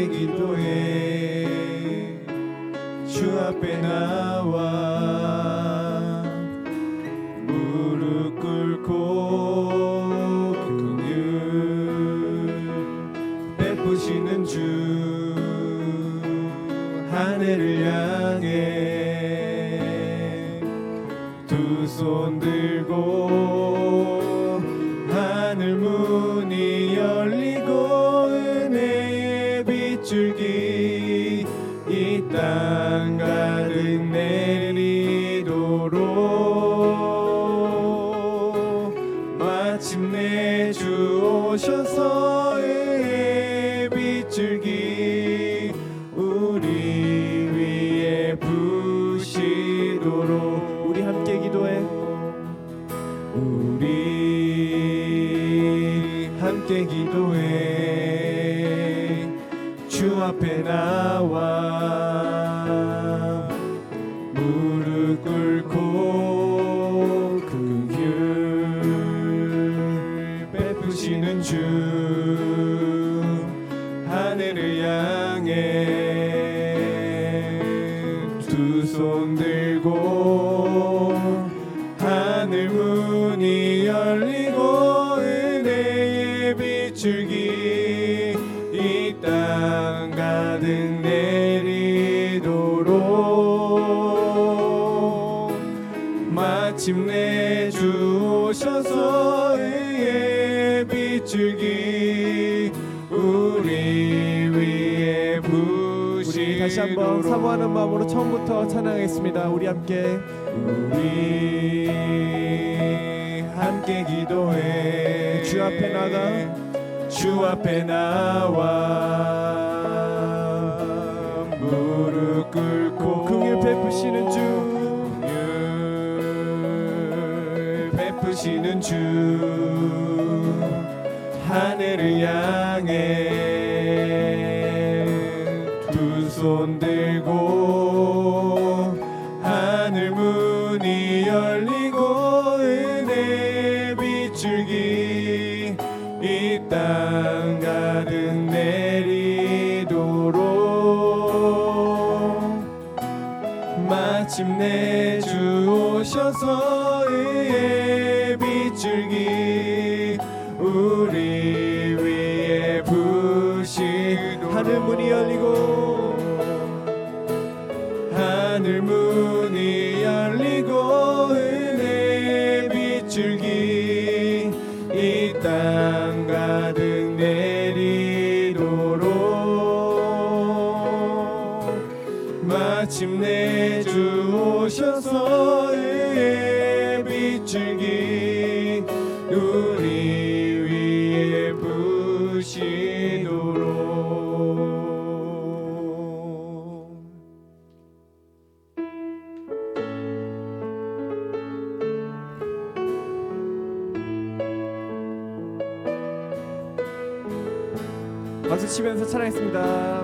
함께 기도해 주 앞에 나와 무릎 꿇고 긍휼 베푸시는 주 하늘을 향해 두 손 들고 하늘 문이 열리고 은혜의 빗줄기 이 땅 가득 내리도록 마침내 주 오셔서 은혜의 빗줄기 우리 위에 부시도록 우리 함께 기도해 우리 함께 기도해 주 앞에 나와 무릎 꿇고 긍휼 베푸시는 주 하늘을 향해 두 손 들고 하늘 문이 열리고 은혜의 빗줄기 이 땅 가득 내리도록 마침내 주 오셔서 의의 빗줄기 우리 위에 부시도록 우리 다시 한번 사모하는 마음으로 처음부터 찬양하겠습니다. 우리 함께 기도해 주 앞에 나가 주 앞에 나와 무릎 꿇고 긍휼 베푸시는 주 긍휼 베푸시는 주 하늘을 향해 두 손 들고 하늘 문이 열리고 은혜의 빗줄기 이 땅 가득 내리도록 마침내 주 오셔서 의의 빗줄기 우리 위에 부시도록 하늘 문이 열리고 하늘 문이 열리고 은혜의 빗줄기 이 땅 가득 내리도록 마침내 주 오셔서 의의 빗줄기 우리 위에 부시도록 박수 치면서 찬양했습니다.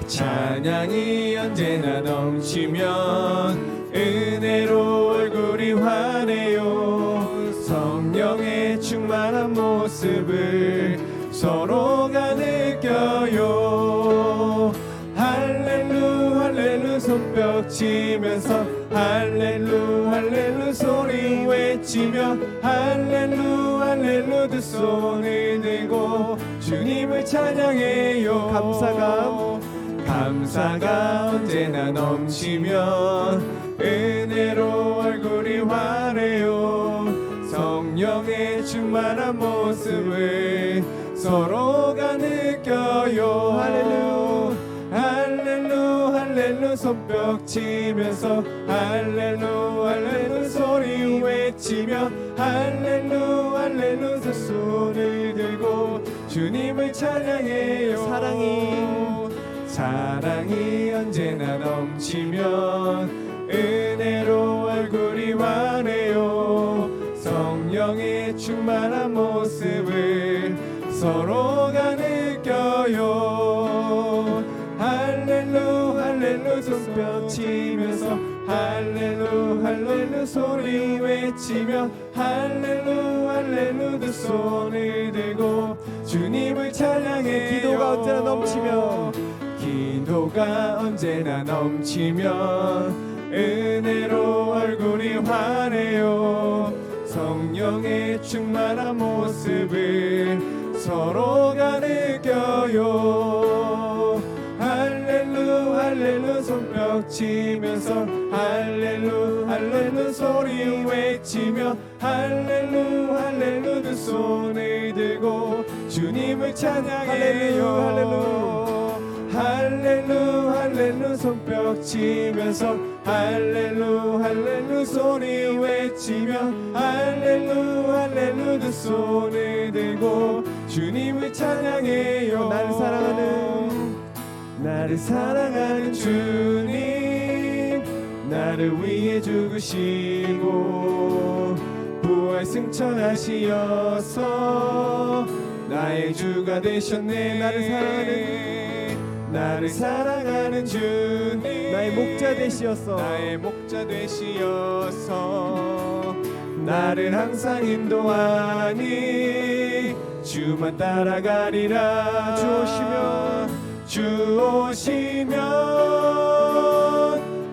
찬양이 언제나 넘치면 은혜로 얼굴이 환해요. 성령의 충만한 모습을 서로가 느껴요. 할렐루 할렐루 손뼉 치면서 할렐루 할렐루 소리 외치며 할렐루 할렐루 두 손을 들고 주님을 찬양해요. 감사가 언제나 넘치면 은혜로 얼굴이 환해요. 성령의 충만한 모습을 서로가 느껴요. 할렐루 할렐루 할렐루 손뼉 치면서 할렐루 할렐루 소리 외치며 할렐루 할렐루 두 손을 들고 주님을 찬양해요. 사랑이 언제나 넘치면 은혜로 얼굴이 환해요. 성령의 충만한 모습을 서로가 느껴요. 할렐루 할렐루 손뼉 치면서 할렐루 할렐루 소리 외치며 할렐루 할렐루 두 손을 들고 주님을 찬양해요. 기도가 언제나 넘치면 기도가 언제나 넘치면 은혜로 얼굴이 환해요. 성령의 충만한 모습을 서로가 느껴요. 할렐루 할렐루 손뼉 치면서 할렐루 할렐루 소리 외치며 할렐루 할렐루 두 손을 들고 주님을 찬양해요. 할렐루 할렐루 할렐루 손뼉 치면서 할렐루 할렐루 소리 외치며 할렐루 할렐루 두 손을 들고 주님을 찬양해요. 나를 사랑하는 주님, 나를 위해 죽으시고 부활 승천하시어서 나의 주가 되셨네. 나를 사랑하는 주님, 나의 목자 되시었어. 나를 항상 인도하니 주만 따라가리라. 주 오시면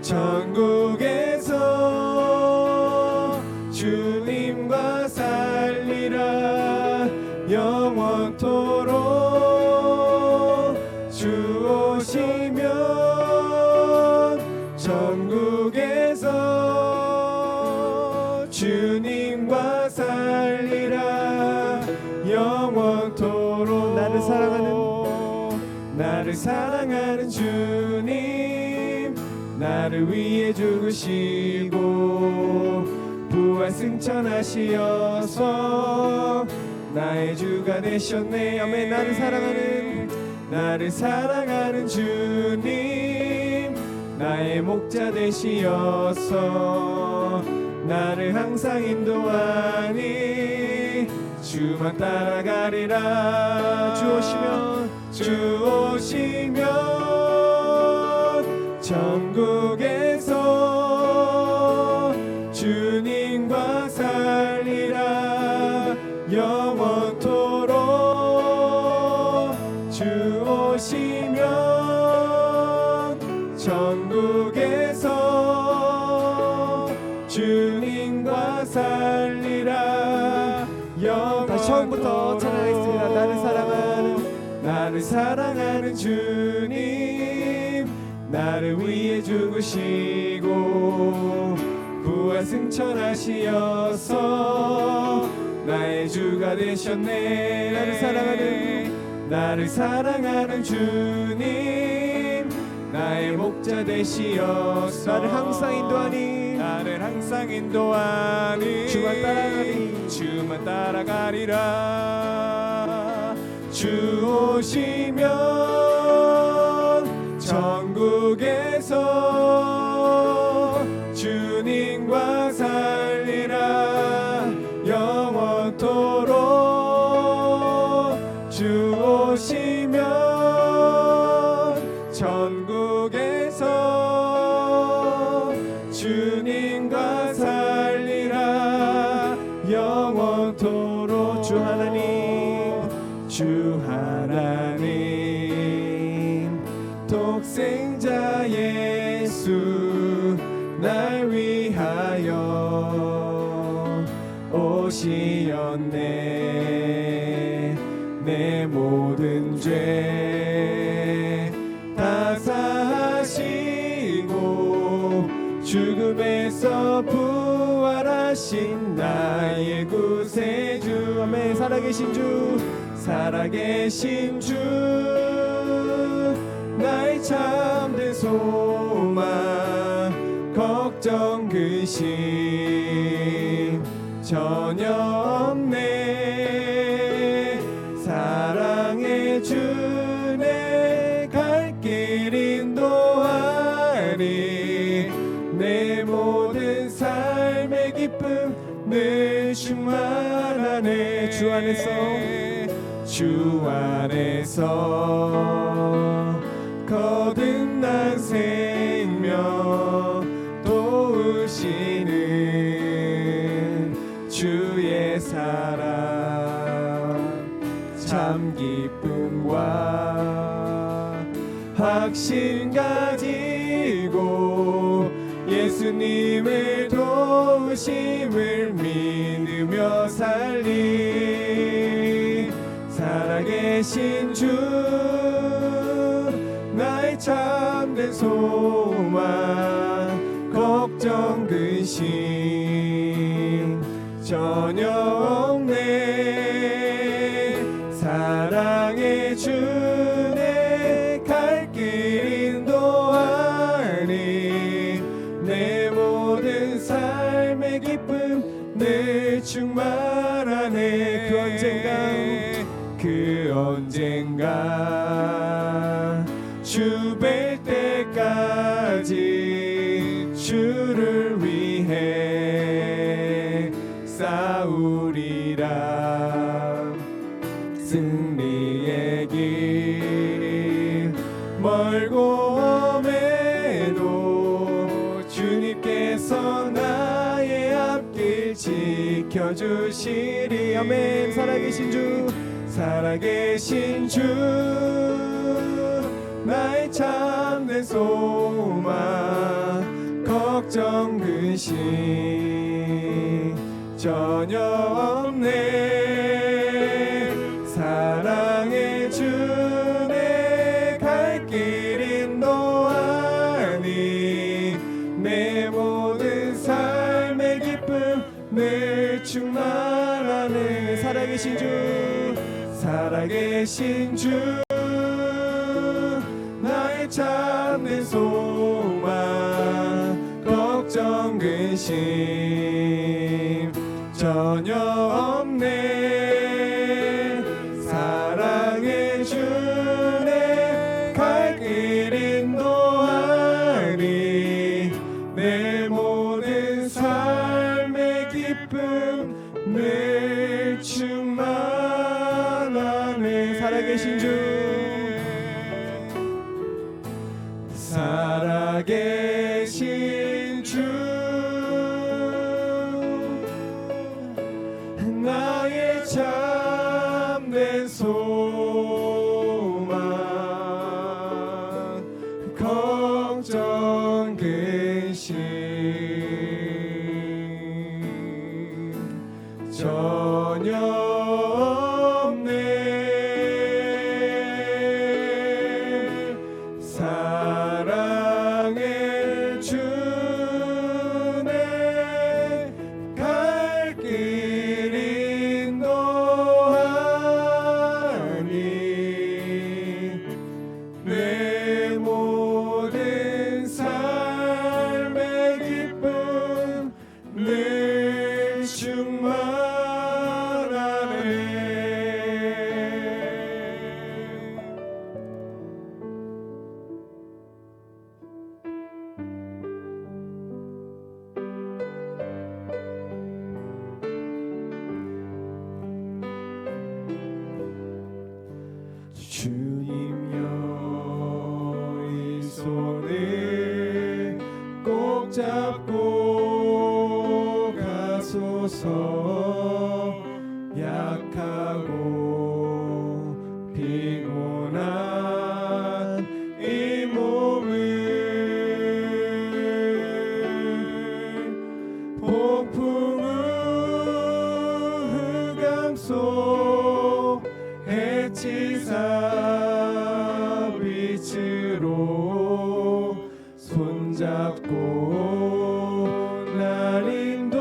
천국에서 주님과 살리라. 영원토록 주 오시면 천국에서 주님과 살리라. 영원토록 나를 사랑하는 주님, 나를 위해 죽으시고 부활 승천하시어서 나의 주가 되셨네. 아멘. 나를 사랑하는 주님, 나의 목자 되시어서 나를 항상 인도하니 주만 따라가리라. 주 오시면 천국에서 주님과 살리라. 영원토록 주 오시면 천국에서 주님과 살리라. 다시 처음부터 찬양하겠습니다. 나를 사랑하는 주님, 나를 위해 죽으시고 부활 승천하시어서 나의 주가 되셨네. 나를 사랑하는 주님, 나의 목자 되시어서 나를 항상 인도하니 주만 따라가리라. 주 오시면 천국에서 주님과 살리라. 영원토록 주 오시면 천국에서 주님과 살리라. 영원토록 주 하나님 독생자 예수 날 위하여 오시었네. 내 모든 죄 다 사하시고 죽음에서 부활하신 나의 구세주. 아멘. 살아계신 주 나의 참된 소망 걱정 근심 전혀 없네. 사랑의 주내 갈 길 인도하리. 내 모든 삶의 기쁨 늘 충만하네. 주 안에서 거듭난 생명 또 확신 가지고 예수님의 도우심을 믿으며 살리. 살아계신 주 나의 참된 소망 걱정 근심 전혀 없네. 사랑의 주내 갈 길 인도하니 내 모든 삶의 기쁨 늘 충만하네. 그 언젠가 주 뵐 때까지 주를 위해 싸우리라. 승리의 길 멀고 험해도 주님께서 나의 앞길 지켜주시리. 아멘. 살아계신 주, 살아계신 주 나의 참된 소망 걱정 근심 전혀 없네. 사랑의 주내 갈 길 인도하니 내 모든 삶의 기쁨 늘 충만하네. 살아계신 주, 살아계신 주 나의 참된 소망 걱정 근심 전혀 없네. 사랑의 주내 갈 길 인도하니 내 모든 삶의 기쁨 늘 충만하네. 살아계신 주, 살아계신 주 나의 참된 소망 걱정 근심 전혀 없네. 사랑의 주내 갈 길 인도하니 내 모든 삶의 기쁨 늘 충만하네. 주님여 이 손을 꼭 잡고 가소서. 약하고 피곤한 이 몸을 폭풍우 흑암 속 해치사 빛으로 손잡고 날 인도하소서.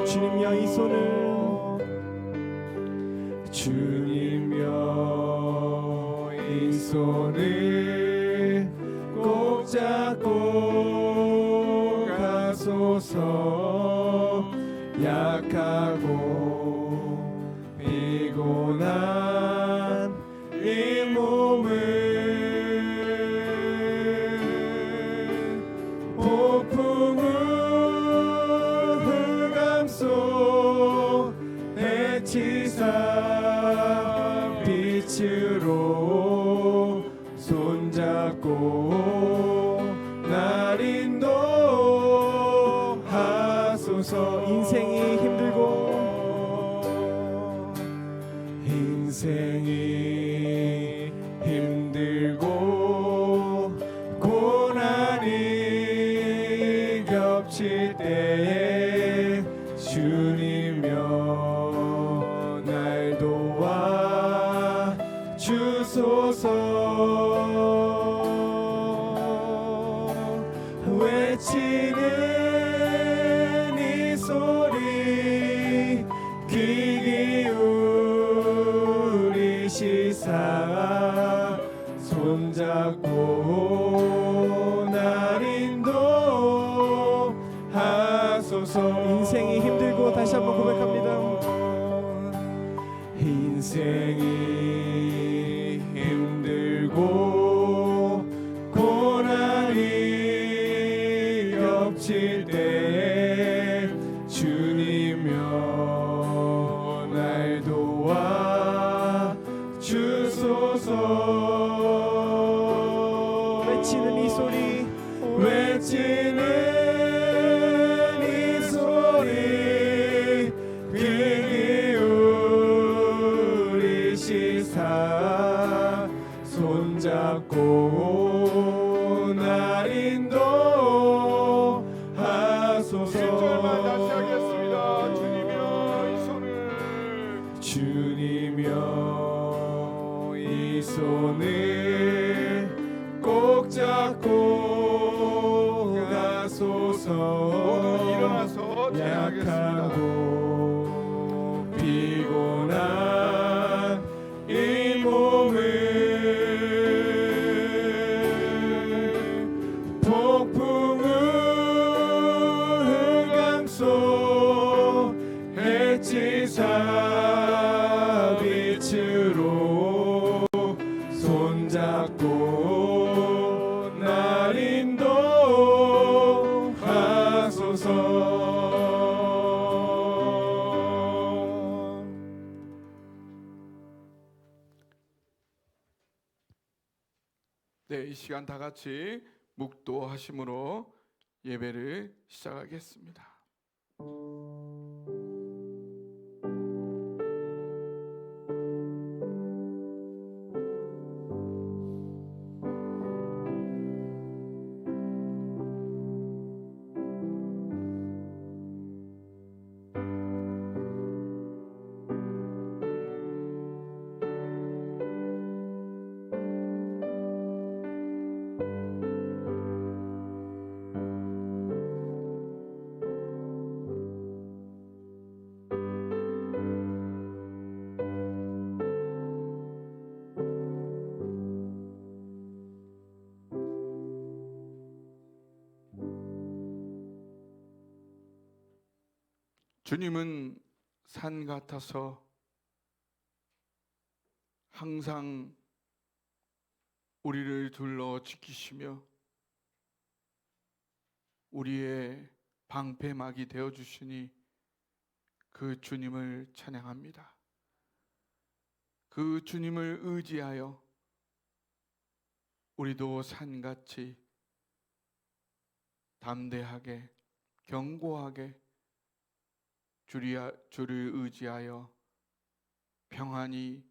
주님여 이 손을, 주님여 이 손을 꼭 잡고 가소서. 약하고 피곤한 이 몸을 폭풍우 흑암 속 해치사 빛으로 손잡고 날 인도하소서. 인생이 힘들고 인생이 겹칠 때에 주님여 날 도와 주소서. 외치는 이 소리 귀 기울이시사 손잡고 날 인도하소서. 인생이 힘들고 다시 한번 고백합니다. 인생이 힘들고 고난이 겹칠 때에 주님여 날 도와 주소서. 외치는 이 소리 외치는 이 소리 귀 기울이시사 손잡고 날 인도하소서. 1절만 다시 하겠습니다. 주님여 이 손을 꼭 잡고 가소서. 모두 일어나서 찬양하겠습니다. 약하고 피곤한 이 몸을 폭풍우 흑암속 햇지사 빛으로 손잡고 날 인도하소서. 네, 이 시간 다 같이 묵도하심으로 예배를 시작하겠습니다. 주님은 산 같아서 항상 우리를 둘러 지키시며 우리의 방패막이 되어 주시니 그 주님을 찬양합니다. 그 주님을 의지하여 우리도 산같이 담대하게 견고하게 주를 의지하여 평안히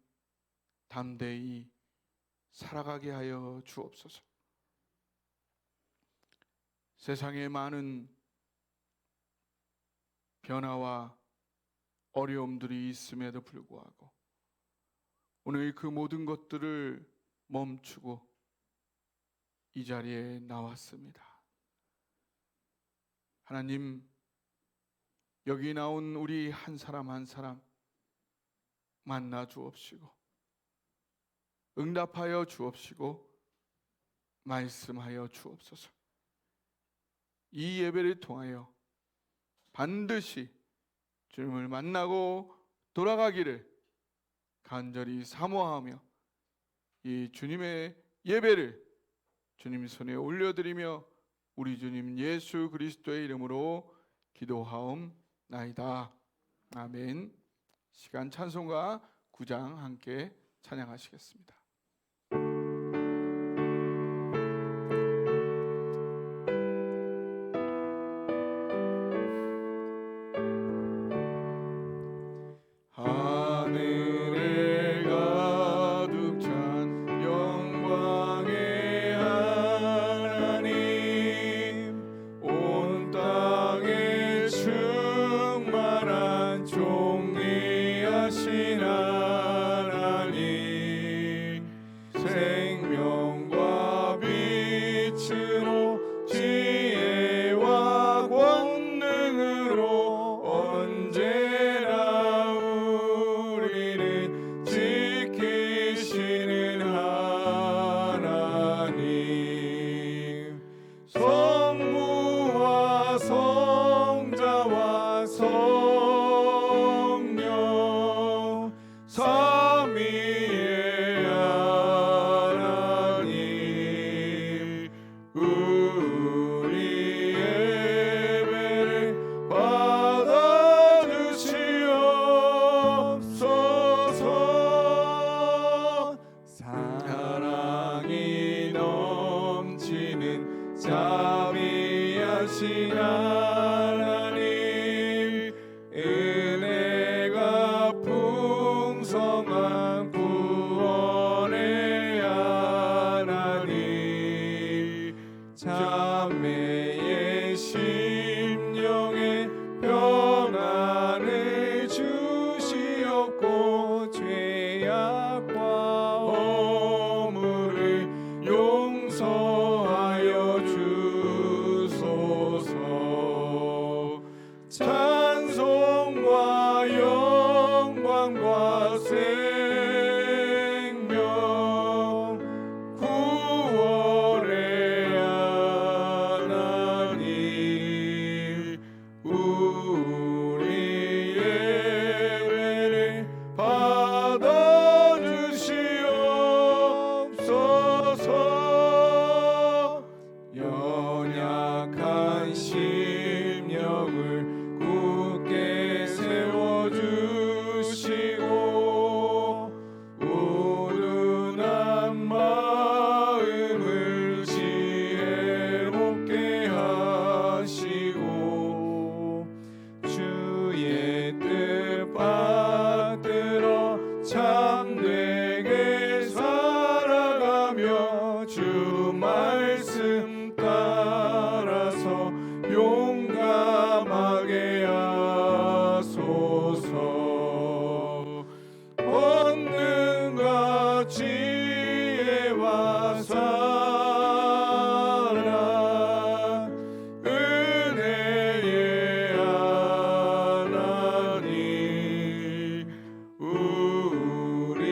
담대히 살아가게 하여 주옵소서. 세상에 많은 변화와 어려움들이 있음에도 불구하고 오늘 그 모든 것들을 멈추고 이 자리에 나왔습니다. 하나님, 여기 나온 우리 한 사람 한 사람 만나 주옵시고 응답하여 주옵시고 말씀하여 주옵소서. 이 예배를 통하여 반드시 주님을 만나고 돌아가기를 간절히 사모하며 이 주님의 예배를 주님 손에 올려드리며 우리 주님 예수 그리스도의 이름으로 기도하옵나이다. 아멘. 시간 찬송가 9장 함께 찬양하시겠습니다. 하늘에 가득 찬 영광의 하나님 온 땅 자비하신 하나님, 은혜가 풍성한 구원의 하나님, 자매의 심령에 평안을 주시옵고 죄악과 허물을 용서하여 주소서. 찬송과 영광과 생명, 구원의 하나님, 우리 예배를 받아주시옵소서. 연약한 심령을 굳게 세워주시고 우둔한 마음을 지혜롭게 하시고 주의 뜻 받들어 참되게 살아가며 주 말씀 따라서 용감하게 하소서. 권능과 지혜와 사랑, 은혜의 하나님, 우리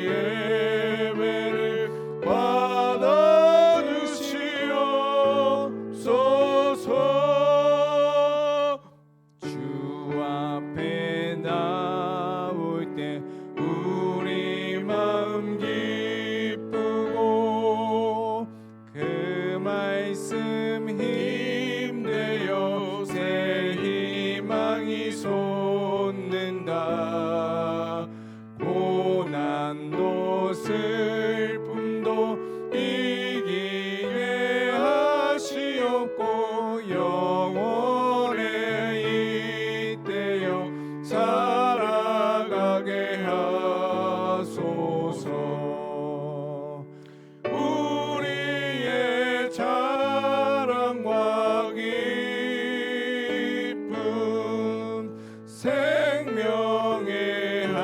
예배를 받아주시옵소서. 주 앞에 나올 때 우리 마음 기쁘고 그 말씀 힘내어 새 희망이 솟는다. 고난도 슬픔도 이기게 하시옵고 영원에 이때여 살아가게 하소서. 우리의 자랑과 기쁨, 생명의 하나님,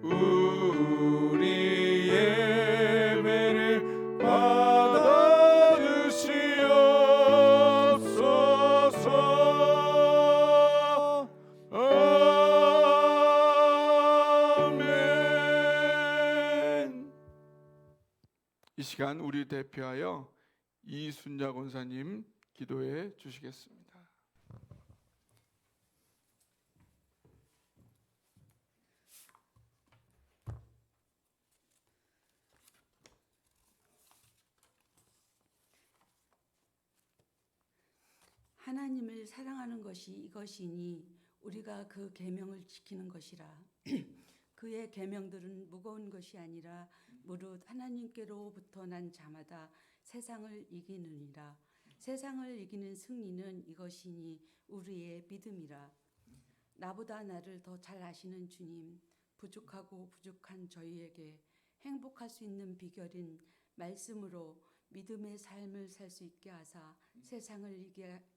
우리 예배를 받아주시옵소서. 아멘. 이 시간 우리 대표하여 이순자 권사님 기도해 주시겠습니다. 하나님을 사랑하는 것이 이것이니 우리가 그 계명을 지키는 것이라. 그의 계명들은 무거운 것이 아니라 무릇 하나님께로부터 난 자마다 세상을 이기느니라. 세상을 이기는 승리는 이것이니 우리의 믿음이라. 나보다 나를 더 잘 아시는 주님, 부족하고 부족한 저희에게 행복할 수 있는 비결인 말씀으로 믿음의 삶을 살 수 있게 하사 세상을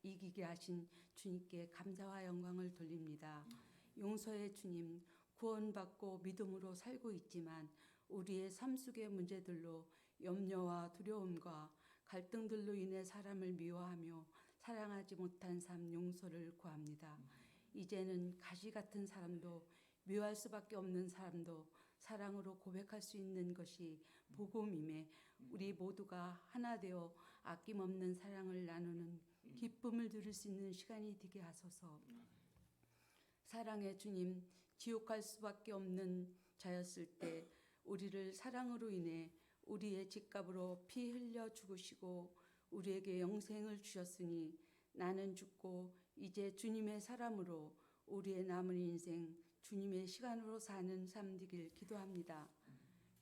이기게 하신 주님께 감사와 영광을 돌립니다. 용서의 주님, 구원받고 믿음으로 살고 있지만 우리의 삶 속의 문제들로 염려와 두려움과 갈등들로 인해 사람을 미워하며 사랑하지 못한 삶 용서를 구합니다. 이제는 가시 같은 사람도 미워할 수밖에 없는 사람도 사랑으로 고백할 수 있는 것이 복음임에 우리 모두가 하나 되어 아낌없는 사랑을 나누는 기쁨을 누릴 수 있는 시간이 되게 하소서. 사랑의 주님, 지옥 갈 수밖에 없는 자였을 때 우리를 사랑으로 인해 우리의 집값으로 피 흘려 죽으시고 우리에게 영생을 주셨으니 나는 죽고 이제 주님의 사람으로 우리의 남은 인생 주님의 시간으로 사는 삶 되길 기도합니다.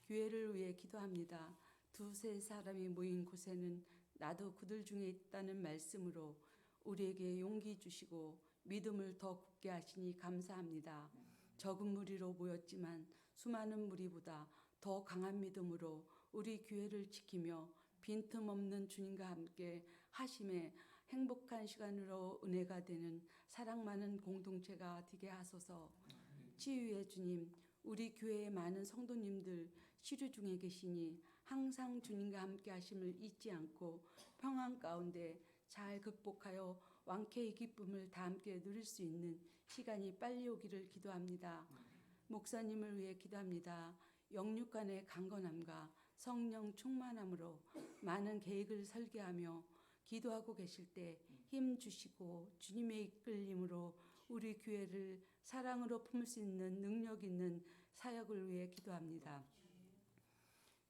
교회를 위해 기도합니다. 두세 사람이 모인 곳에는 나도 그들 중에 있다는 말씀으로 우리에게 용기 주시고 믿음을 더 굳게 하시니 감사합니다. 적은 무리로 모였지만 수많은 무리보다 더 강한 믿음으로 우리 교회를 지키며 빈틈없는 주님과 함께 하심에 행복한 시간으로 은혜가 되는 사랑 많은 공동체가 되게 하소서. 치유의 주님, 우리 교회의 많은 성도님들 치료 중에 계시니 항상 주님과 함께 하심을 잊지 않고 평안 가운데 잘 극복하여 왕쾌의 기쁨을 다 함께 누릴 수 있는 시간이 빨리 오기를 기도합니다. 목사님을 위해 기도합니다. 영육간의 강건함과 성령 충만함으로 많은 계획을 설계하며 기도하고 계실 때 힘 주시고 주님의 이끌림으로 우리 교회를 사랑으로 품을 수 있는 능력 있는 사역을 위해 기도합니다.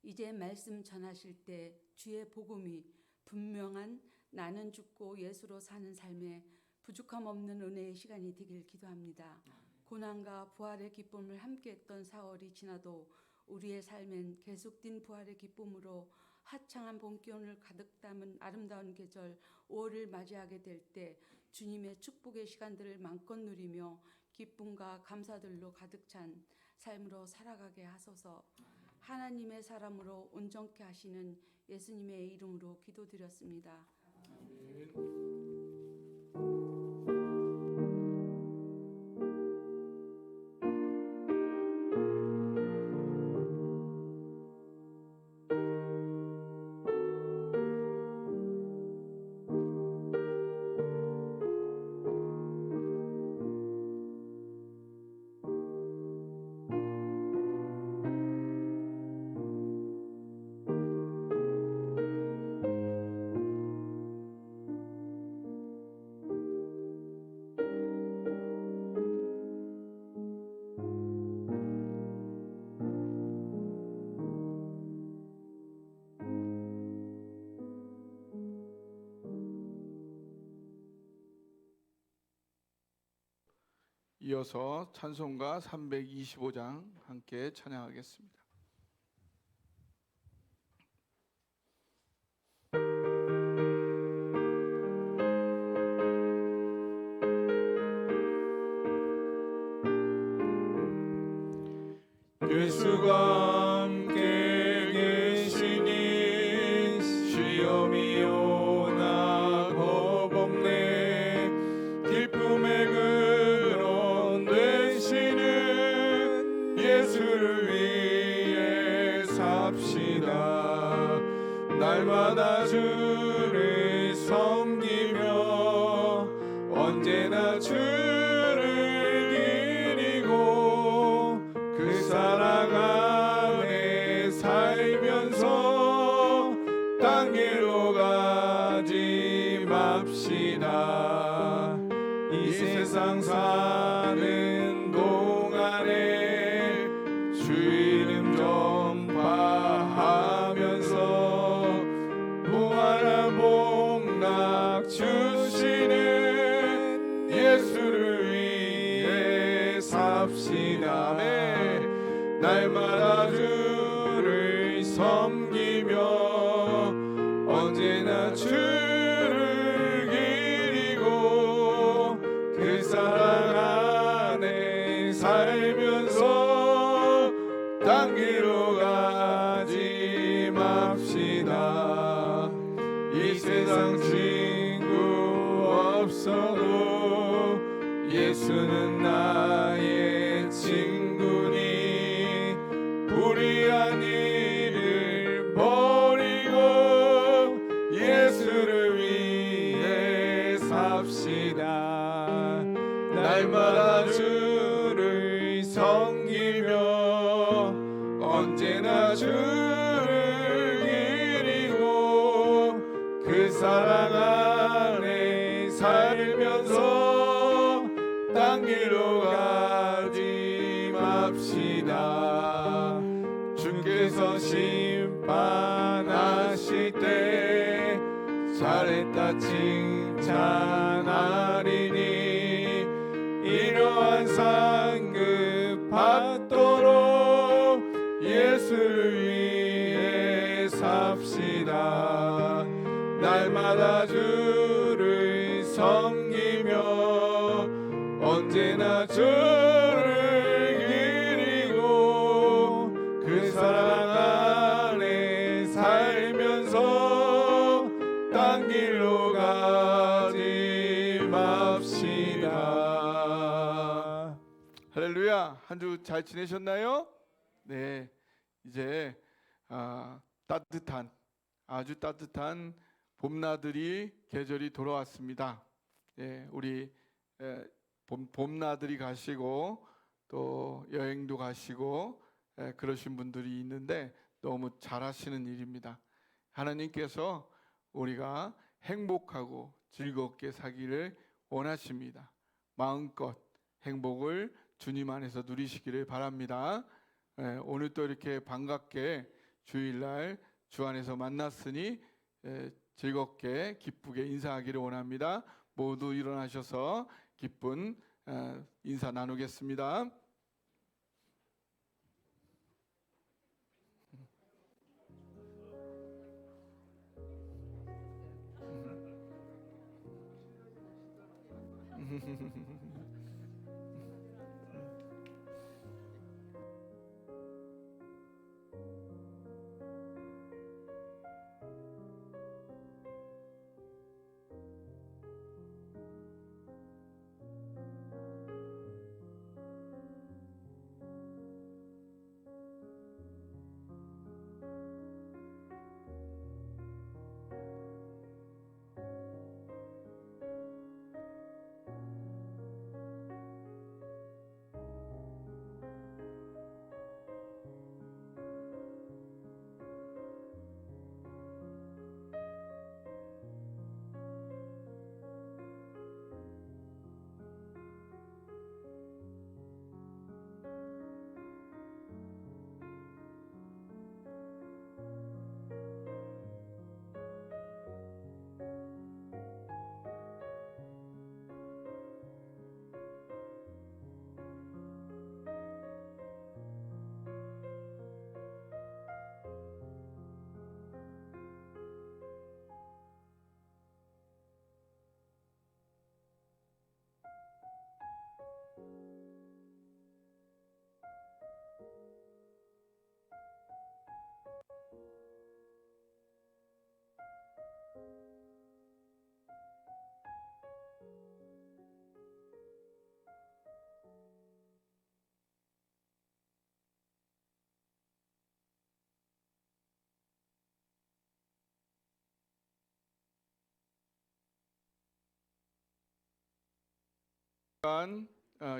이제 말씀 전하실 때 주의 복음이 분명한 나는 죽고 예수로 사는 삶에 부족함 없는 은혜의 시간이 되길 기도합니다. 고난과 부활의 기쁨을 함께했던 4월이 지나도 우리의 삶엔 계속된 부활의 기쁨으로 화창한 봄 기운을 가득 담은 아름다운 계절 5월을 맞이하게 될 때 주님의 축복의 시간들을 마음껏 누리며 기쁨과 감사들로 가득 찬 삶으로 살아가게 하소서. 하나님의 사람으로 온전케 하시는 예수님의 이름으로 기도드렸습니다. 이어서 찬송가 325장 함께 찬양하겠습니다. 예수가 함께 계시니 시험이 오나 겁없네. 기쁨의 근원 되시는 예수를 위해 삽시다. 날마다 주를 섬기며 언제나 주를 기리고 그 사랑 안에 살면서 땅길로 가지 맙시다. 이 세상 사는 동안에 주 이름 전파하면서 무한한 복락 주시는 예수를 위해 삽시다. 아멘. 날마다 주를 섬기며 언제나 주를 기리고 그 사랑 안에 살면서 땅 길로 가지 맙시다. 이 세상 친구 없어도 예수는 나의 친구니 불의한 일을 버리고 예수를 위해 삽시다. 날마다 주를 섬기며 언제나 주를 기리고 그 사랑 안에 살면서 땅 길로 가지 맙시다. 주께서 심판하실 때 잘했다 칭찬하리니 이러한 상급 받도록 예수를 위해 사 맙시다. 날마다 주를 섬기며 언제나 주를 기리고 그 사랑 안에 살면서 딴 길로 가지 맙시다. 할렐루야. 한 주 잘 지내셨나요? 네, 이제 따뜻한, 아주 따뜻한 봄나들이 계절이 돌아왔습니다. 예, 우리 봄나들이 가시고 또 여행도 가시고 그러신 분들이 있는데 너무 잘하시는 일입니다. 하나님께서 우리가 행복하고 즐겁게 살기를 원하십니다. 마음껏 행복을 주님 안에서 누리시기를 바랍니다. 오늘 또 이렇게 반갑게 주일날 주 안에서 만났으니 즐겁게 기쁘게 인사하기를 원합니다. 모두 일어나셔서 기쁜 인사 나누겠습니다.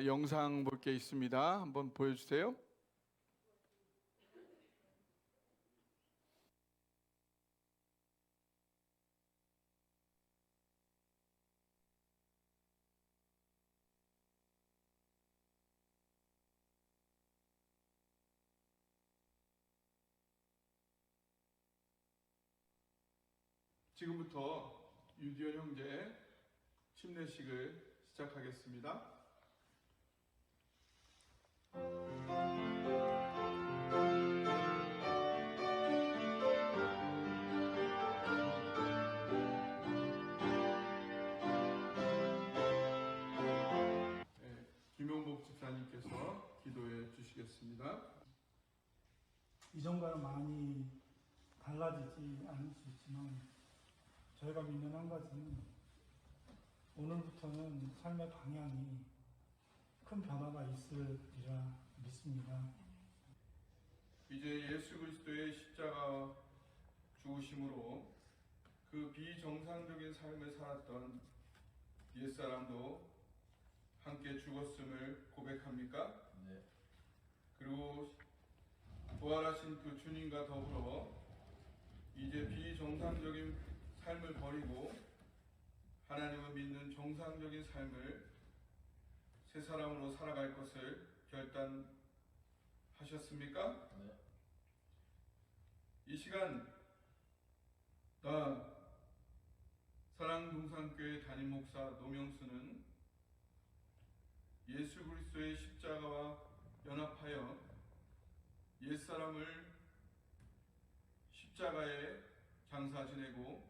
영상 볼 게 있습니다. 한번 보여주세요. 지금부터 유디언 형제 침례식을 시작하겠습니다. 김용복 집사님께서 기도해 주시겠습니다. 이전과는 많이 달라지지 않을 수 있지만 저희가 믿는 한 가지는 오늘부터는 삶의 방향이 큰 변화가 있으리라 믿습니다. 이제 예수 그리스도의 십자가 죽으심으로 그 비정상적인 삶을 살았던 옛사람도 함께 죽었음을 고백합니까? 네. 그리고 부활하신 그 주님과 더불어 이제 비정상적인 삶을 버리고 하나님을 믿는 정상적인 삶을 새 사람으로 살아갈 것을 결단하셨습니까? 네. 이 시간 나 사랑동산교회 담임 목사 노명수는 예수 그리스도의 십자가와 연합하여 옛사람을 십자가에 다 지내고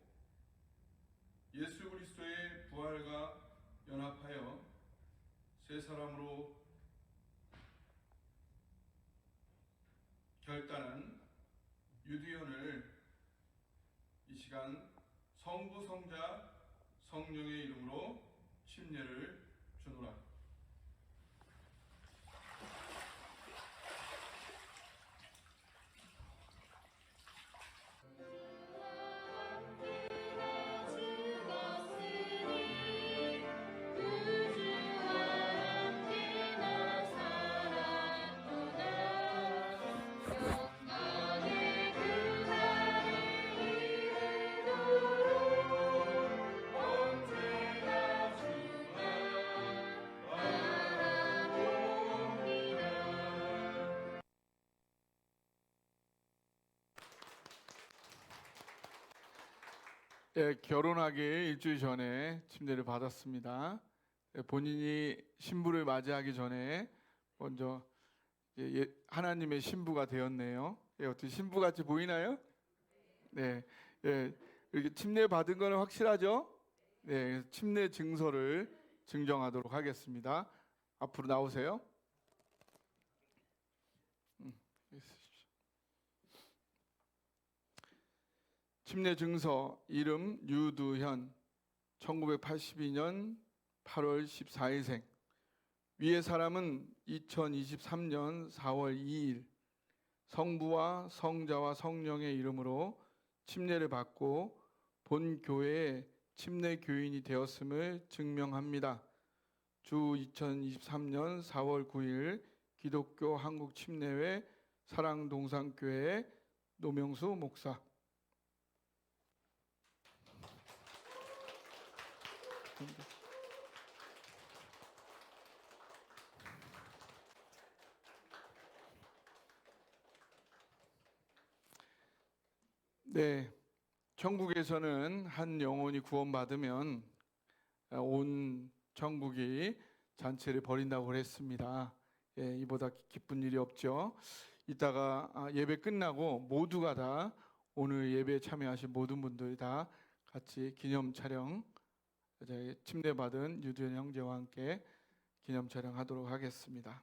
예수 그리스도의 부활과 연합하여 새 사람으로 결단한 유두현을 이 시간 성부, 성자, 성령의 이름으로 침례를 주노라. 결혼하기 일주일 전에 침례를 받았습니다. 본인이 신부를 맞이하기 전에 먼저 하나님의 신부가 되었네요. 어떻게 신부같이 보이나요? 네, 이렇게 침례 받은 거는 확실하죠? 네, 침례 증서를 증정하도록 하겠습니다. 앞으로 나오세요. 침례 증서 이름 유두현 1982년 8월 14일생 위의 사람은 2023년 4월 2일 성부와 성자와 성령의 이름으로 침례를 받고 본 교회의 침례 교인이 되었음을 증명합니다. 주 2023년 4월 9일 기독교 한국 침례회 사랑동산교회 노명수 목사. 네, 천국에서는 한 영혼이 구원받으면 온 천국이 잔치를 벌인다고 했습니다. 이보다 기쁜 일이 없죠. 이따가 예배 끝나고 모두가 다 오늘 예배에 참여하신 모든 분들이 다 같이 기념 촬영, 침례받은 유두현 형제와 함께 기념 촬영하도록 하겠습니다.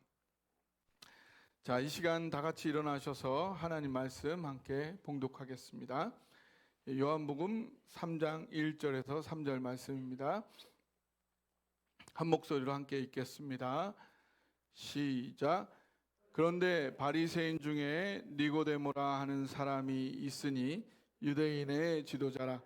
자, 이 시간 다 같이 일어나셔서 하나님 말씀 함께 봉독하겠습니다. 요한복음 3장 1절에서 3절 말씀입니다. 한 목소리로 함께 읽겠습니다. 시작. 그런데 바리새인 중에 니고데모라 하는 사람이 있으니 유대인의 지도자라.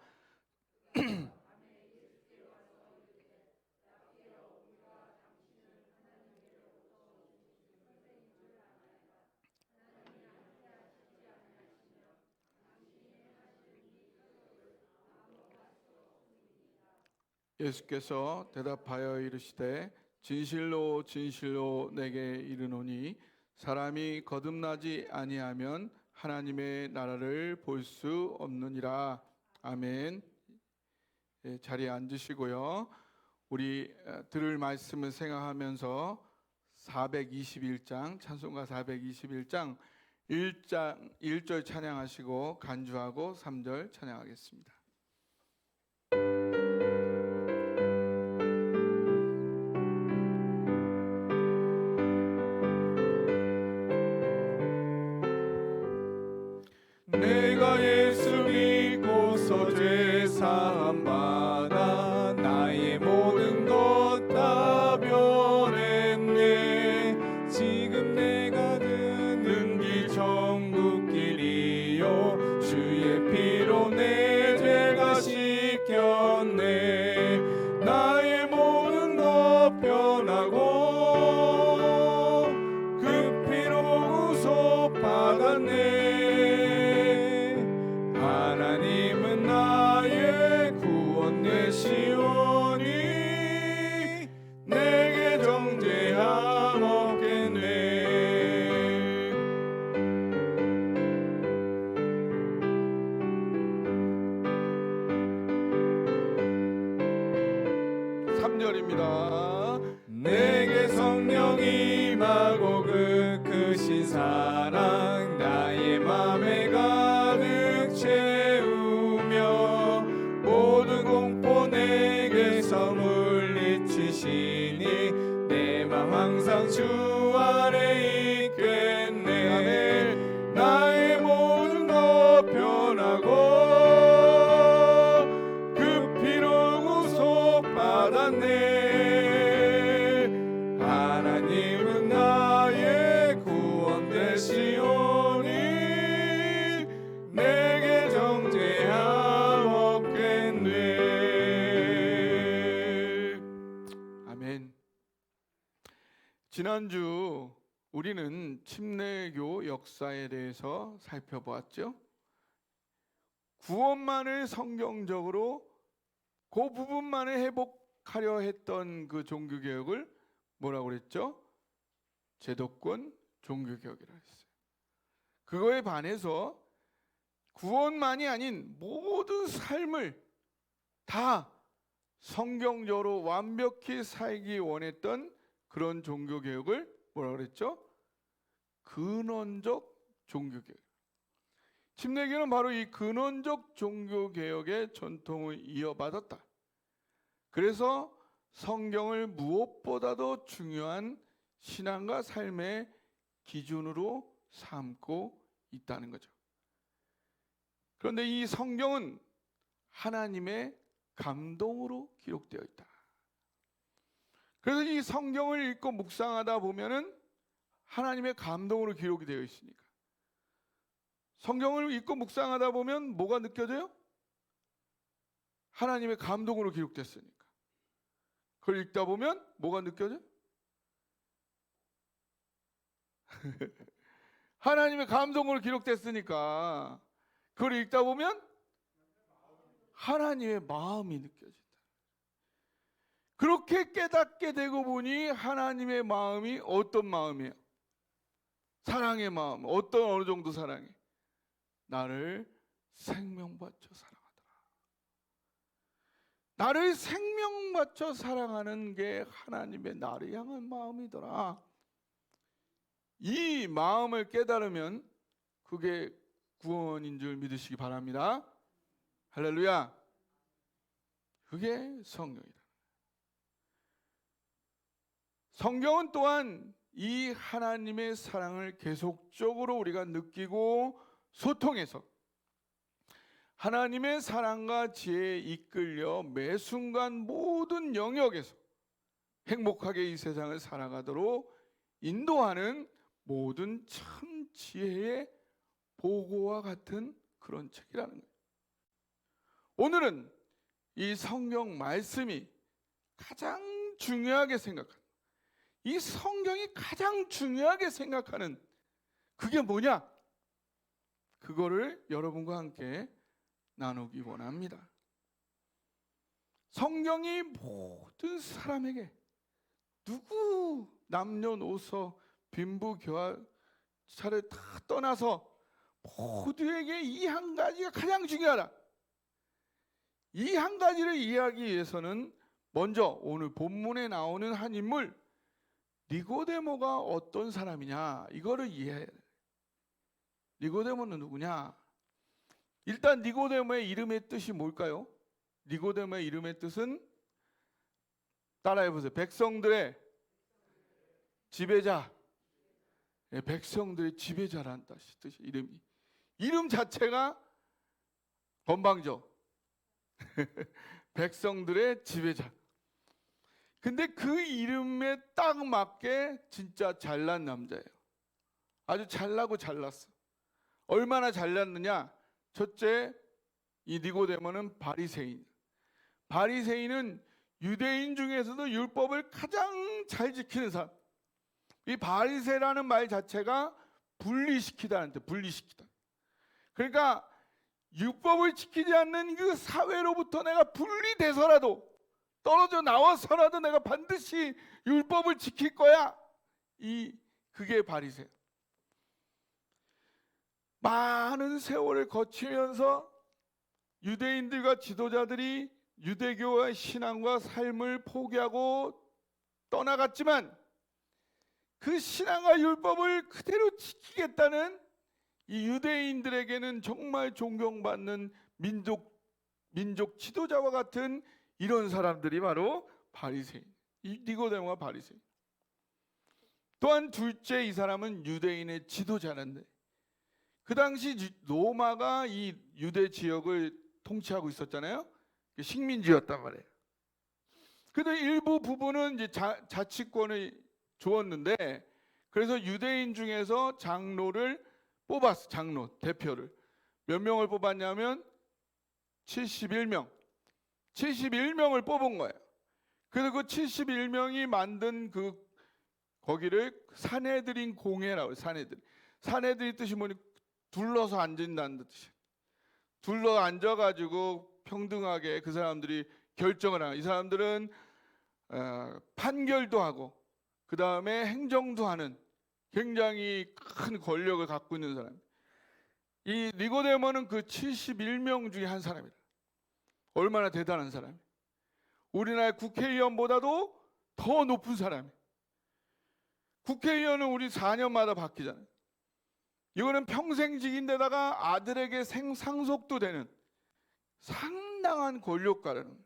예수께서 대답하여 이르시되 진실로 진실로 내게 이르노니 사람이 거듭나지 아니하면 하나님의 나라를 볼 수 없느니라. 아멘. 자리에 앉으시고요. 우리 들을 말씀을 생각하면서 421장 찬송가 421장 1절 찬양하시고 간주하고 3절 찬양하겠습니다. 내가 예수 믿고서 죄 사함 받아 나의 모든 것 다 변했네. 지금 내가 듣는 길 천국 길이요 주의 피로 내 죄가 씻겼네. 나의 모든 것 변하고 그 피로 구속 받았네. 하나님은 나의 구원 되시오니 내게 정죄함 없겠네. 3절입니다. 내게 성령이 임하고 그 크신 사랑 나의 맘에 가득 채우며 항상 주 안에 있겠네. 나의 모든 것 변하고 그 피로 구속받았네. 하나님은 나의 구원 되시오니 내게 정죄함 없겠네. 아멘. 지난주 우리는 침례교 역사에 대해서 살펴보았죠. 구원만을 성경적으로 그 부분만을 회복하려 했던 그 종교개혁을 뭐라고 그랬죠? 제도권 종교개혁이라 했어요. 그거에 반해서 구원만이 아닌 모든 삶을 다 성경적으로 완벽히 살기 원했던 그런 종교개혁을 뭐라고 그랬죠? 근원적 종교개혁. 침례교는 바로 이 근원적 종교개혁의 전통을 이어받았다. 그래서 성경을 무엇보다도 중요한 신앙과 삶의 기준으로 삼고 있다는 거죠. 그런데 이 성경은 하나님의 감동으로 기록되어 있다. 그래서 이 성경을 읽고 묵상하다 보면은 하나님의 감동으로 기록이 되어 있으니까 성경을 읽고 묵상하다 보면 뭐가 느껴져요? 하나님의 감동으로 기록됐으니까. 그걸 읽다 보면 뭐가 느껴져요? 하나님의 감동으로 기록됐으니까 그걸 읽다 보면 하나님의 마음이 느껴진다. 그렇게 깨닫게 되고 보니 하나님의 마음이 어떤 마음이에요? 사랑의 마음. 어느 정도 사랑해? 나를 생명 바쳐 사랑하더라. 나를 생명 바쳐 사랑하는 게 하나님의 나를 향한 마음이더라. 이 마음을 깨달으면 그게 구원인 줄 믿으시기 바랍니다. 할렐루야. 그게 성경이다. 성경은 또한 이 하나님의 사랑을 계속적으로 우리가 느끼고 소통해서 하나님의 사랑과 지혜에 이끌려 매 순간 모든 영역에서 행복하게 이 세상을 살아가도록 인도하는 모든 참 지혜의 보고와 같은 그런 책이라는 거예요. 오늘은 이 성경 말씀이 가장 중요하게 생각하는, 이 성경이 가장 중요하게 생각하는 그게 뭐냐? 그거를 여러분과 함께 나누기 원합니다. 성경이 모든 사람에게 누구 남녀노소 빈부교화를 다 떠나서 모두에게 이 한 가지가 가장 중요하다. 이 한 가지를 이해하기 위해서는 먼저 오늘 본문에 나오는 한 인물 니고데모가 어떤 사람이냐 이거를 이해해야 돼. 니고데모는 누구냐? 일단 니고데모의 이름의 뜻이 뭘까요? 니고데모의 이름의 뜻은 따라해보세요. 백성들의 지배자. 백성들의 지배자라는 뜻이 이름이. 이름 자체가 건방져. 백성들의 지배자. 근데 그 이름에 딱 맞게 진짜 잘난 남자예요. 아주 잘나고 잘났어. 얼마나 잘났느냐? 첫째, 이 니고데모는 바리새인. 바리새인은 유대인 중에서도 율법을 가장 잘 지키는 사람. 이 바리새라는 말 자체가 분리시키다는 뜻, 분리시키다. 그러니까 율법을 지키지 않는 그 사회로부터 내가 분리돼서라도 떨어져 나와서라도 내가 반드시 율법을 지킬 거야. 그게 바리새야. 많은 세월을 거치면서 유대인들과 지도자들이 유대교의 신앙과 삶을 포기하고 떠나갔지만 그 신앙과 율법을 그대로 지키겠다는 이 유대인들에게는 정말 존경받는 민족 지도자와 같은 이런 사람들이 바로 바리새인. 이 니고데모가 바리새인. 또한 둘째, 이 사람은 유대인의 지도자인데 그 당시 로마가 이 유대 지역을 통치하고 있었잖아요. 식민지였단 말이에요. 근데 일부 부분은 이제 자치권을 주었는데, 그래서 유대인 중에서 장로를 뽑았어. 장로 대표를 몇 명을 뽑았냐면 71명. 71명을 뽑은 거예요. 그래서 그 71명이 만든 거기를 산헤드린 공회라고 해요. 산헤드린 뜻이 뭐니? 둘러서 앉는다는 뜻이에요. 둘러 앉아가지고 평등하게 그 사람들이 결정을 하는. 이 사람들은 판결도 하고 그 다음에 행정도 하는 굉장히 큰 권력을 갖고 있는 사람. 이 니고데모는 그 71명 중에 한 사람이다. 얼마나 대단한 사람이에요. 우리나라의 국회의원보다도 더 높은 사람이에요. 국회의원은 우리 4년마다 바뀌잖아요. 이거는 평생직인데다가 아들에게 상속도 되는 상당한 권력가라는.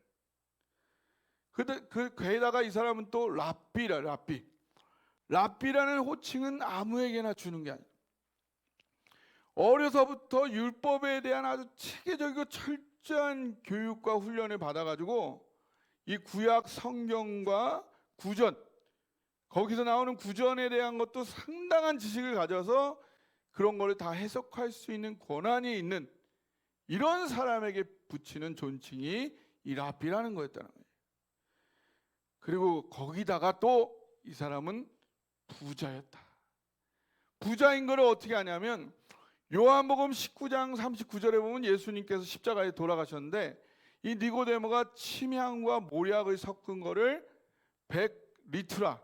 게다가 이 사람은 또 랍비라는 호칭은 아무에게나 주는 게 아니에요. 어려서부터 율법에 대한 아주 체계적이고 철저한 교육과 훈련을 받아가지고 이 구약 성경과 구전, 거기서 나오는 구전에 대한 것도 상당한 지식을 가져서 그런 거를 다 해석할 수 있는 권한이 있는 이런 사람에게 붙이는 존칭이 이 랍비라는 거였다는 거예요. 그리고 거기다가 또 이 사람은 부자였다. 부자인 걸 어떻게 하냐면 요한복음 19장 39절에 보면 예수님께서 십자가에 돌아가셨는데 이 니고데모가 침향과 모략을 섞은 거를 100리트라를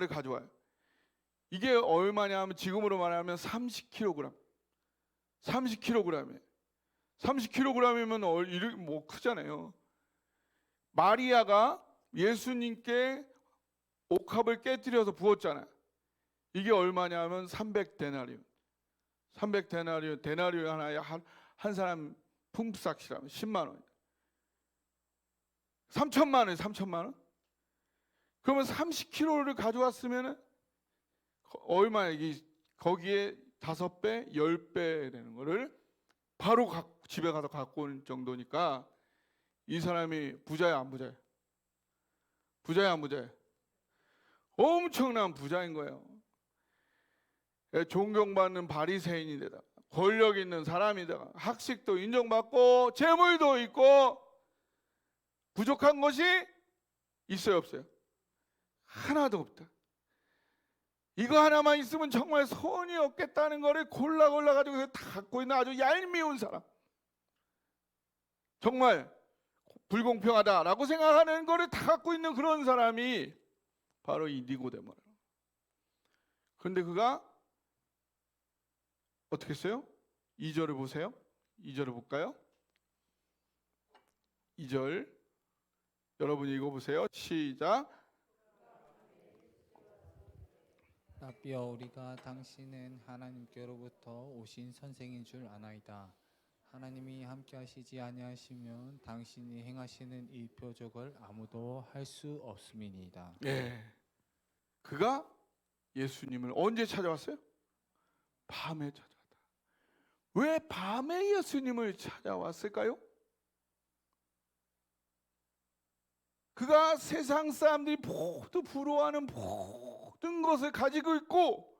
가져와요. 이게 얼마냐 하면 지금으로 말하면 30kg. 30kg이에요. 30kg이면 뭐 크잖아요. 마리아가 예수님께 옥합을 깨뜨려서 부었잖아요. 이게 얼마냐 하면 300데나리온. 300데나리온, 데나리온 하나에 한 사람 품삯이라면 10만 원. 3천만 원, 3천만 원? 그러면 30kg를 가져왔으면 얼마야? 이게 거기에 5배, 10배 되는 거를 바로 집에 가서 갖고 올 정도니까 이 사람이 부자야, 안 부자야? 부자야, 안 부자야? 엄청난 부자인 거예요. 존경받는 바리새인이되다, 권력 있는 사람이다, 학식도 인정받고 재물도 있고 부족한 것이 있어요, 없어요? 하나도 없다. 이거 하나만 있으면 정말 소원이 없겠다는 거를 골라 가지고 다 갖고 있는 아주 얄미운 사람, 정말 불공평하다라고 생각하는 거를 다 갖고 있는 그런 사람이 바로 이 니고데모예요. 그런데 그가 어떻게 했어요? 2절을 보세요. 2절을 볼까요? 2절 여러분이 읽어보세요. 시작. 랍비여, 우리가 당신은 하나님께로부터 오신 선생인 줄 아나이다. 하나님이 함께하시지 아니하시면 당신이 행하시는 이 표적을 아무도 할 수 없음이니이다. 예, 그가 예수님을 언제 찾아왔어요? 밤에 찾아왔다. 왜 밤에 예수님을 찾아왔을까요? 그가 세상 사람들이 모두 부러워하는 모든 것을 가지고 있고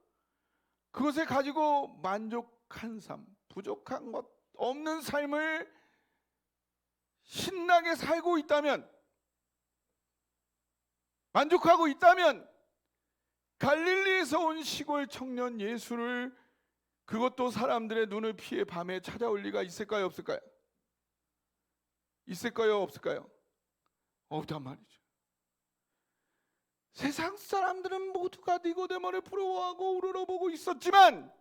그것을 가지고 만족한 삶, 부족한 것 없는 삶을 신나게 살고 있다면, 만족하고 있다면 갈릴리에서 온 시골 청년 예수를, 그것도 사람들의 눈을 피해 밤에 찾아올 리가 있을까요, 없을까요? 있을까요, 없을까요? 없단 말이죠. 세상 사람들은 모두가 니고데모를 부러워하고 우러러보고 있었지만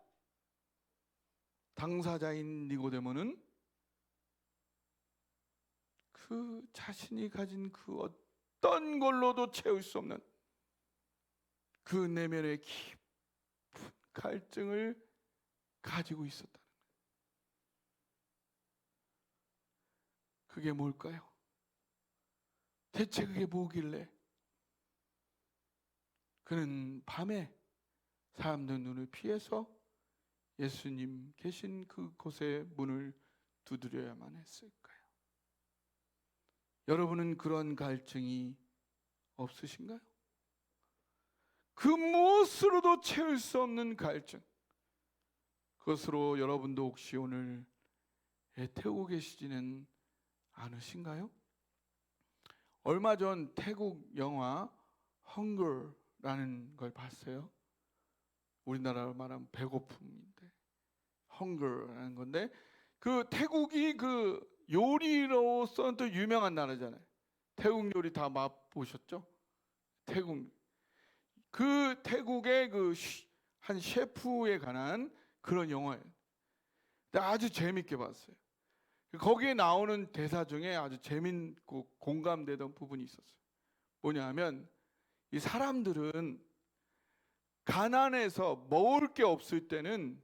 당사자인 니고데모는 그 자신이 가진 그 어떤 걸로도 채울 수 없는 그 내면의 깊은 갈증을 가지고 있었다는 거예요. 그게 뭘까요? 대체 그게 뭐길래 그는 밤에 사람들 눈을 피해서 예수님 계신 그곳의 문을 두드려야만 했을까요? 여러분은 그런 갈증이 없으신가요? 그 무엇으로도 채울 수 없는 갈증, 그것으로 여러분도 혹시 오늘 애태우고 계시지는 않으신가요? 얼마 전 태국 영화 헝거라는 걸 봤어요. 우리나라로 말하면 배고픔인데 헝거라는 건데, 그 태국이 그 요리로서는 또 유명한 나라잖아요. 태국 요리 다 맛보셨죠? 그 태국의 그 한 셰프에 관한 그런 영화예요. 근데 아주 재밌게 봤어요. 거기에 나오는 대사 중에 아주 재밌고 공감되던 부분이 있었어요. 뭐냐면 이 사람들은 가난해서 먹을 게 없을 때는,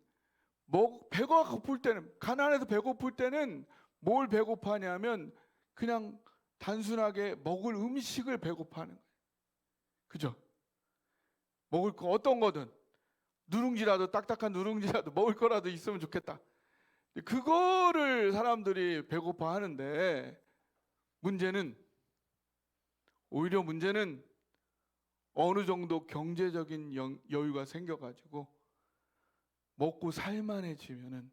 배가 고플 때는, 가난해서 배고플 때는 뭘 배고파냐면 그냥 단순하게 먹을 음식을 배고파하는 거예요. 그죠? 먹을 거 어떤 거든 누룽지라도, 딱딱한 누룽지라도 먹을 거라도 있으면 좋겠다. 그거를 사람들이 배고파 하는데, 오히려 문제는 어느 정도 경제적인 여유가 생겨가지고 먹고 살만해지면은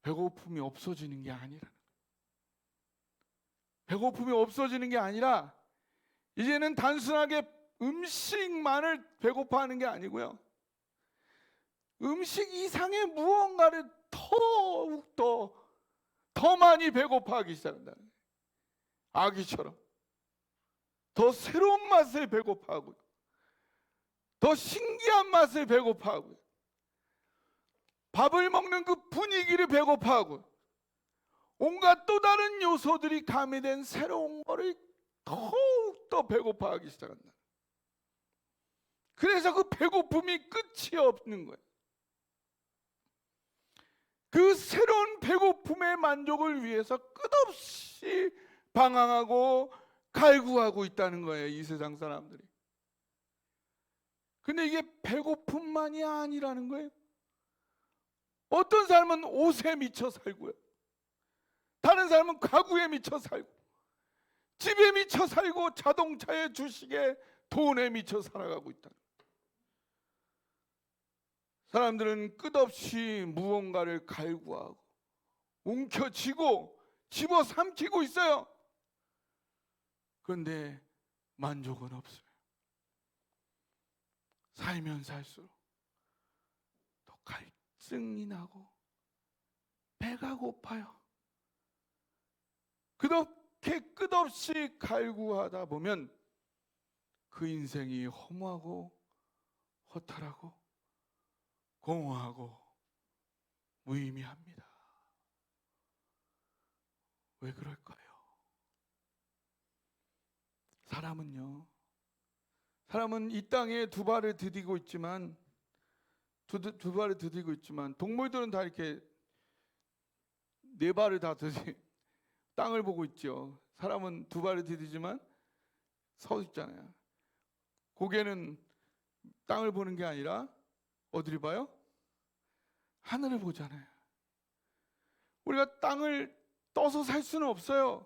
배고픔이 없어지는 게 아니라는 거예요. 배고픔이 없어지는 게 아니라 이제는 단순하게 음식만을 배고파하는 게 아니고요, 음식 이상의 무언가를 더욱더 더 많이 배고파하기 시작한다는 거예요. 아기처럼 더 새로운 맛을 배고파하고요, 더 신기한 맛을 배고파하고요, 밥을 먹는 그 분위기를 배고파하고요, 온갖 또 다른 요소들이 가미된 새로운 거를 더욱더 배고파하기 시작한다. 그래서 그 배고픔이 끝이 없는 거예요. 그 새로운 배고픔의 만족을 위해서 끝없이 방황하고 갈구하고 있다는 거예요, 이 세상 사람들이. 근데 이게 배고픔만이 아니라는 거예요. 어떤 사람은 옷에 미쳐 살고요, 다른 사람은 가구에 미쳐 살고, 집에 미쳐 살고, 자동차에, 주식에, 돈에 미쳐 살아가고 있다. 사람들은 끝없이 무언가를 갈구하고 움켜쥐고 집어삼키고 있어요. 그런데 만족은 없어요. 살면 살수록 더 갈증이 나고 배가 고파요. 그렇게 끝없이 갈구하다 보면 그 인생이 허무하고 허탈하고 공허하고 무의미합니다. 왜 그럴까요? 사람은 이 땅에 두 발을 디디고 있지만, 동물들은 다 이렇게 네 발을 다 땅을 보고 있죠. 사람은 두 발을 디디지만 서 있잖아요. 고개는 땅을 보는 게 아니라 어디를 봐요? 하늘을 보잖아요. 우리가 땅을 떠서 살 수는 없어요.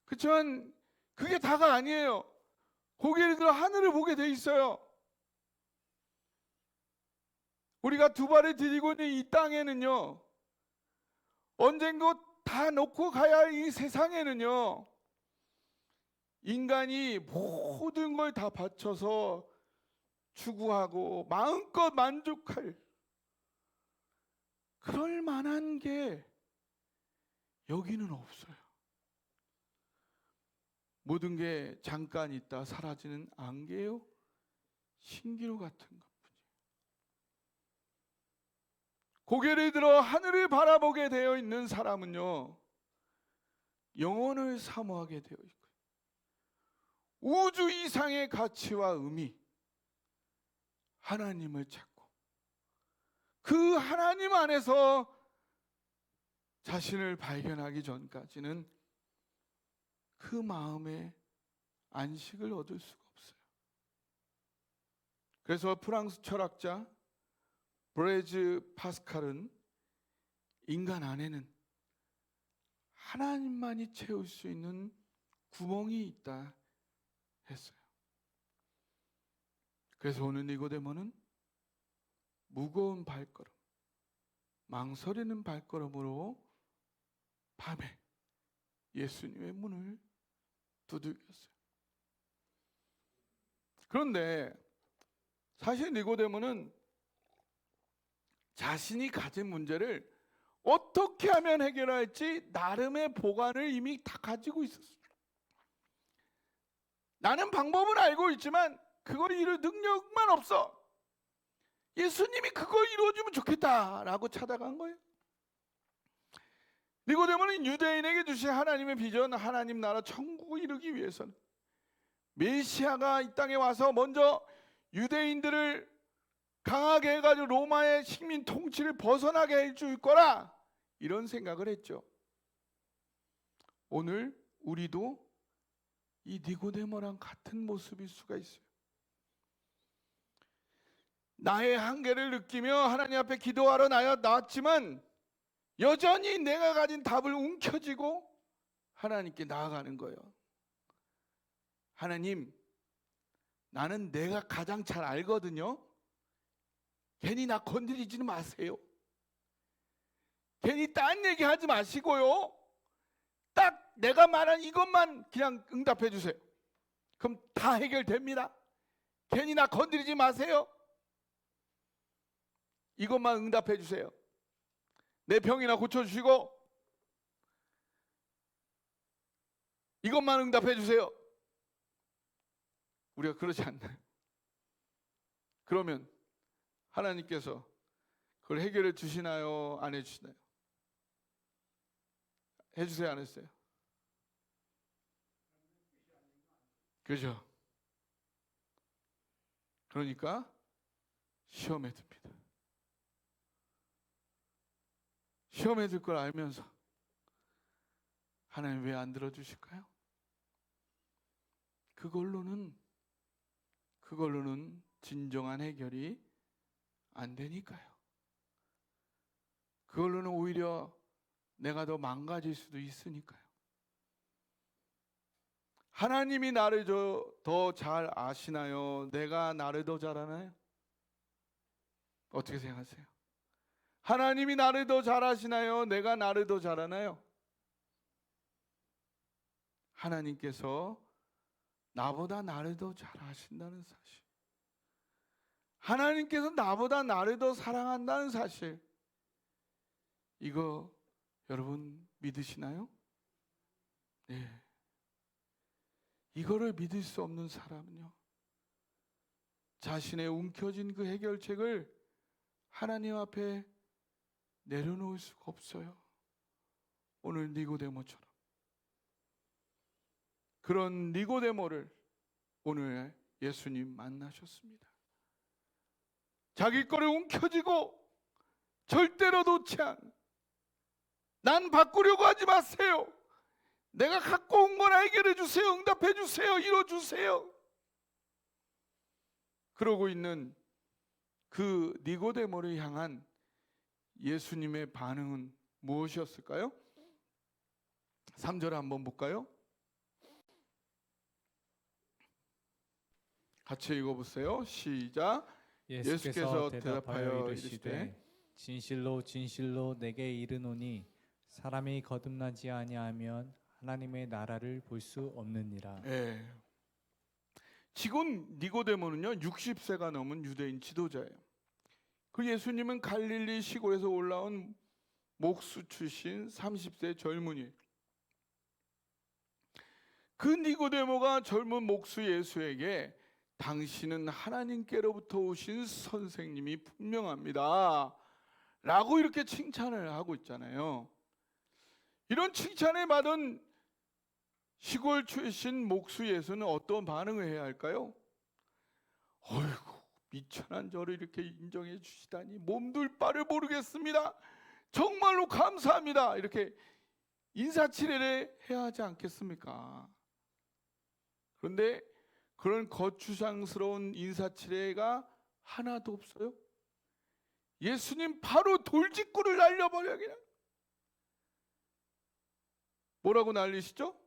그렇지만 그게 다가 아니에요. 고개를 들어 하늘을 보게 돼 있어요. 우리가 두 발을 디디고 있는 이 땅에는요, 언젠가 다 놓고 가야 할 이 세상에는요, 인간이 모든 걸 다 바쳐서 추구하고 마음껏 만족할 그럴 만한 게 여기는 없어요. 모든 게 잠깐 있다 사라지는 안개요, 신기루 같은 것뿐이에요. 고개를 들어 하늘을 바라보게 되어 있는 사람은요, 영혼을 사모하게 되어 있고요, 우주 이상의 가치와 의미, 하나님을 찾고 그 하나님 안에서 자신을 발견하기 전까지는 그 마음에 안식을 얻을 수가 없어요. 그래서 프랑스 철학자 브레즈 파스칼은 인간 안에는 하나님만이 채울 수 있는 구멍이 있다 했어요. 그래서 오늘 니고데모는 무거운 발걸음, 망설이는 발걸음으로 밤에 예수님의 문을 두들겼어요. 그런데 사실 니고데모는 자신이 가진 문제를 어떻게 하면 해결할지 나름의 보관을 이미 다 가지고 있었어요. 나는 방법은 알고 있지만 그걸 이룰 능력만 없어. 예수님이 그걸 이루어주면 좋겠다라고 찾아간 거예요. 니고데모는 유대인에게 주신 하나님의 비전, 하나님 나라 천국을 이루기 위해서는 메시아가 이 땅에 와서 먼저 유대인들을 강하게 해가지고 로마의 식민 통치를 벗어나게 해줄 거라, 이런 생각을 했죠. 오늘 우리도 이 니고데모랑 같은 모습일 수가 있어요. 나의 한계를 느끼며 하나님 앞에 기도하러 나왔지만 여전히 내가 가진 답을 움켜쥐고 하나님께 나아가는 거예요. 하나님, 나는 내가 가장 잘 알거든요. 괜히 나 건드리지는 마세요. 괜히 딴 얘기하지 마시고요. 딱 내가 말한 이것만 그냥 응답해 주세요. 그럼 다 해결됩니다. 괜히 나 건드리지 마세요. 이것만 응답해 주세요. 내 병이나 고쳐주시고 이것만 응답해 주세요. 우리가 그러지 않나요? 그러면 하나님께서 그걸 해결해 주시나요? 안 해주시나요? 해주세요? 안 했어요? 그죠? 그러니까 시험에 듭니다. 시험에 들 걸 알면서 하나님 왜 안 들어주실까요? 그걸로는 진정한 해결이 안 되니까요. 그걸로는 오히려 내가 더 망가질 수도 있으니까요. 하나님이 나를 더 잘 아시나요? 내가 나를 더 잘 아나요? 어떻게 생각하세요? 하나님이 나를 더 잘 아시나요? 내가 나를 더 잘 아나요? 하나님께서 나보다 나를 더 잘 아신다는 사실, 하나님께서 나보다 나를 더 사랑한다는 사실, 이거 여러분 믿으시나요? 네. 이거를 믿을 수 없는 사람은요, 자신의 움켜쥔 그 해결책을 하나님 앞에 내려놓을 수가 없어요. 오늘 니고데모처럼. 그런 니고데모를 오늘 예수님 만나셨습니다. 자기 거를 움켜쥐고 절대로 놓지 않은, 난 바꾸려고 하지 마세요. 내가 갖고 온 건 해결해 주세요. 응답해 주세요. 이뤄 주세요. 그러고 있는 그 니고데모를 향한 예수님의 반응은 무엇이었을까요? 3절을 한번 볼까요? 같이 읽어보세요. 시작. 예수께서 대답하여 이르시되 진실로 진실로 내게 이르노니 사람이 거듭나지 아니하면 하나님의 나라를 볼 수 없느니라. 예. 지금 니고데모는요 60세가 넘은 유대인 지도자예요. 그 예수님은 갈릴리 시골에서 올라온 목수 출신 30세 젊은이. 그 니고데모가 젊은 목수 예수에게 당신은 하나님께로부터 오신 선생님이 분명합니다 라고 이렇게 칭찬을 하고 있잖아요. 이런 칭찬을 받은 시골 출신 목수 예수는 어떤 반응을 해야 할까요? 어이구, 미천한 저를 이렇게 인정해 주시다니 몸둘 바를 모르겠습니다. 정말로 감사합니다. 이렇게 인사치레를 해야 하지 않겠습니까? 그런데 그런 거추장스러운 인사치레가 하나도 없어요. 예수님 바로 돌직구를 날려버려 그냥. 뭐라고 난리시죠?